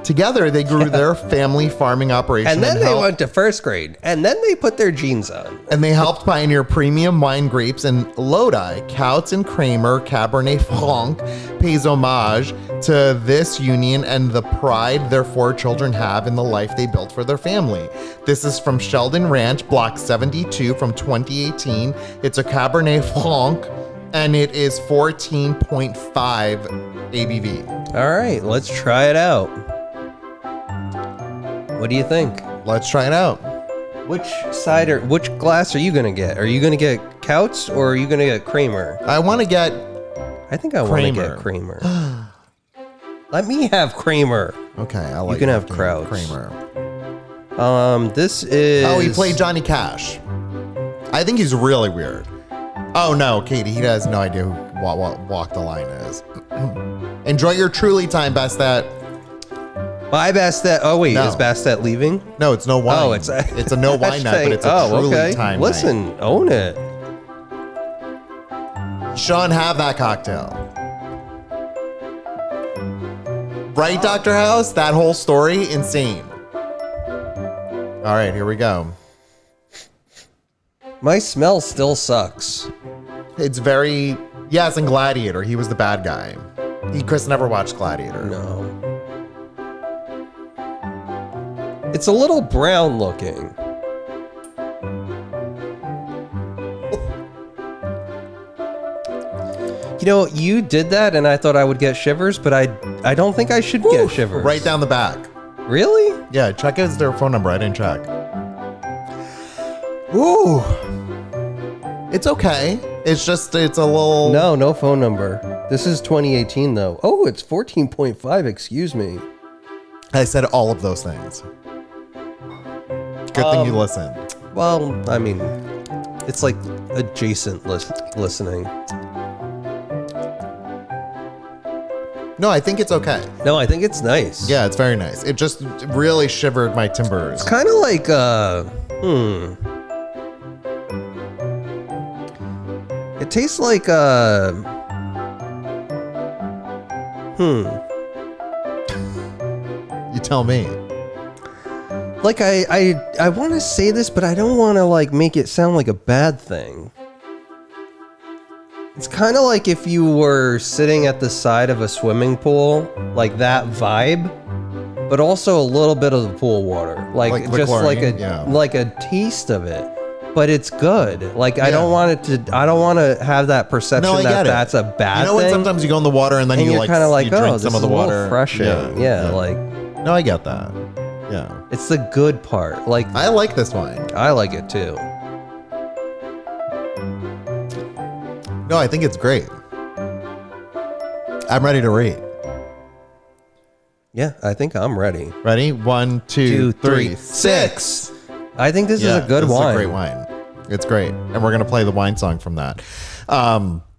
S1: Together, they grew their family farming operation.
S2: And then they
S1: helped-
S2: went to first grade. And then they put their jeans on.
S1: And they helped pioneer premium wine grapes in Lodi. Couts and Kramer Cabernet Franc pays homage to this union and the pride their 4 children have in the life they built for their family. This is from Sheldon Ranch, Block 72 from 2018. It's a Cabernet Franc, and it is 14.5 ABV.
S2: All right, let's try it out. What do you think?
S1: Let's try it out.
S2: Which glass are you going to get? Are you going to get Couts or are you going to get Kramer?
S1: I want to get
S2: I think I want to get Kramer. Let me have Kramer.
S1: Okay, I'll let
S2: You can have Krauts.
S1: Kramer.
S2: This is...
S1: Oh, he played Johnny Cash. I think he's really weird. Oh no, Katie, he has no idea who what Walk the Line is. Enjoy your Truly time, Bastet.
S2: Bye, Bastet. Oh, wait,
S1: No.
S2: is Bastet leaving?
S1: No, it's no wine.
S2: Oh, it's a
S1: no wine night, but it's a Truly
S2: okay.
S1: time
S2: Listen,
S1: night.
S2: own it.
S1: Sean, have that cocktail. Right, Dr. House? That whole story, insane. All right, here we go.
S2: My smell still sucks.
S1: It's very... Yes, and Gladiator. He was the bad guy. Chris never watched Gladiator.
S2: No. It's a little brown looking. You know, you did that and I thought I would get shivers, but I don't think I should get shivers.
S1: Right down the back.
S2: Really?
S1: Yeah, check out their phone number. I didn't check. Ooh. It's okay. It's just, it's a little...
S2: No phone number. This is 2018 though. Oh, it's 14.5, excuse me.
S1: I said all of those things. Good thing you listened.
S2: Well, I mean, it's like adjacent listening.
S1: No, I think it's okay.
S2: No, I think it's nice.
S1: Yeah, it's very nice. It just really shivered my timbers.
S2: Kind of like, It tastes like,
S1: You tell me.
S2: Like I want to say this, but I don't want to like make it sound like a bad thing. It's kind of like if you were sitting at the side of a swimming pool, like that vibe, but also a little bit of the pool water, like
S1: the
S2: just
S1: chlorine,
S2: like a taste of it. But it's good. Like I
S1: Yeah.
S2: don't want it to. I don't want to have that perception
S1: No, I
S2: that
S1: get it.
S2: that's a bad
S1: You know when
S2: thing.
S1: sometimes you go in the water and then
S2: and
S1: you
S2: you're
S1: like
S2: kind of like,
S1: you drink
S2: oh, this
S1: some
S2: is
S1: of the
S2: a little
S1: water.
S2: refreshing. Yeah, like
S1: No, I get that. Yeah.
S2: it's the good part. Like
S1: I like this wine.
S2: I like it too.
S1: No, I think it's great. I'm ready to rate.
S2: Yeah, I think I'm ready.
S1: Ready? 1, 2, 3, 6.
S2: I think this is a good
S1: this
S2: wine.
S1: Is a great wine. It's great. And we're going to play the wine song from that.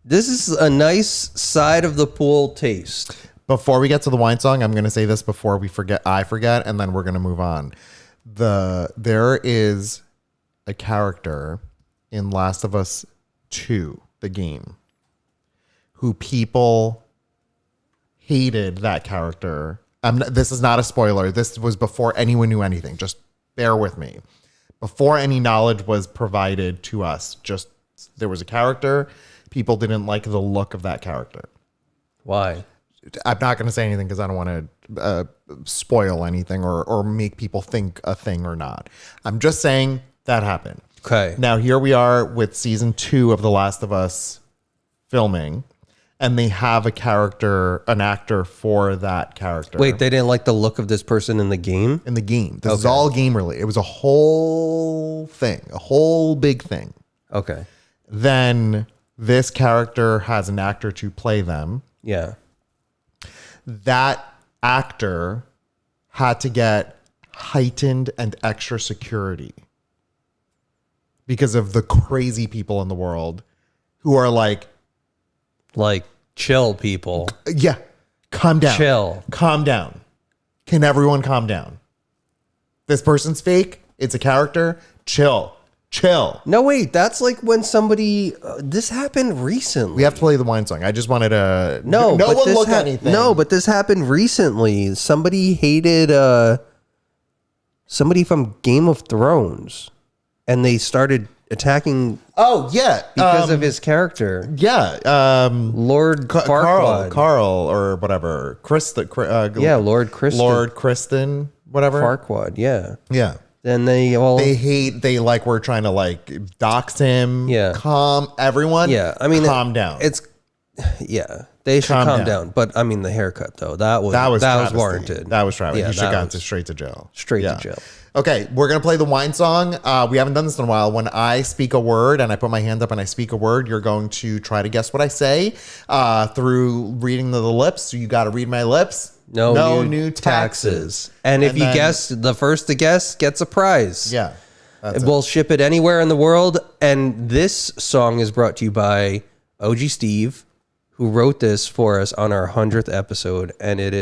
S2: This is a nice side of the pool taste.
S1: Before we get to the wine song, I'm going to say this before I forget, and then we're going to move on. There is a character in Last of Us 2, the game, who people hated that character. This is not a spoiler. This was before anyone knew anything. Just bear with me. Before any knowledge was provided to us, just there was a character. People didn't like the look of that character.
S2: Why?
S1: I'm not going to say anything because I don't want to spoil anything or make people think a thing or not. I'm just saying that happened.
S2: Okay.
S1: Now, here we are with season 2 of The Last of Us filming, and they have an actor for that character.
S2: Wait, they didn't like the look of this person in the game?
S1: In the game. This is all game related. It was a whole thing, a whole big thing.
S2: Okay.
S1: Then this character has an actor to play them.
S2: Yeah.
S1: That actor had to get heightened and extra security because of the crazy people in the world who are like
S2: chill people.
S1: yeah, calm down.
S2: Chill.
S1: Calm down. Can everyone calm down? This person's fake. It's a character. Chill. Chill.
S2: No, wait. That's like when somebody. This happened recently.
S1: We have to play the wine song. I just wanted to.
S2: No,
S1: no
S2: but
S1: one
S2: this
S1: look anything.
S2: No, but this happened recently. Somebody hated somebody from Game of Thrones, and they started attacking
S1: Oh yeah,
S2: because of his character,
S1: yeah.
S2: Lord Farquaad.
S1: Carl, or whatever.
S2: Yeah, Lord Kristen.
S1: Lord Kristen, whatever.
S2: Farquaad. Yeah.
S1: Yeah.
S2: Then they
S1: hate. They like were trying to like dox him.
S2: Yeah.
S1: Calm everyone.
S2: Yeah. I mean,
S1: calm down.
S2: It's yeah. They should calm down. But I mean, the haircut though, that was warranted.
S1: That was travesty.
S2: Yeah,
S1: He should have
S2: that
S1: gone
S2: was
S1: straight to jail.
S2: straight to jail.
S1: Okay, we're gonna play the wine song. We haven't done this in a while. When I speak a word and I put my hand up and I speak a word, you're going to try to guess what I say through reading the lips. So you got to read my lips. No new taxes.
S2: And if you
S1: then-
S2: guess, the first to guess gets a prize.
S1: Yeah. That's it.
S2: We'll ship it anywhere in the world. And this song is brought to you by OG Steve, who wrote this for us on our 100th episode. And it is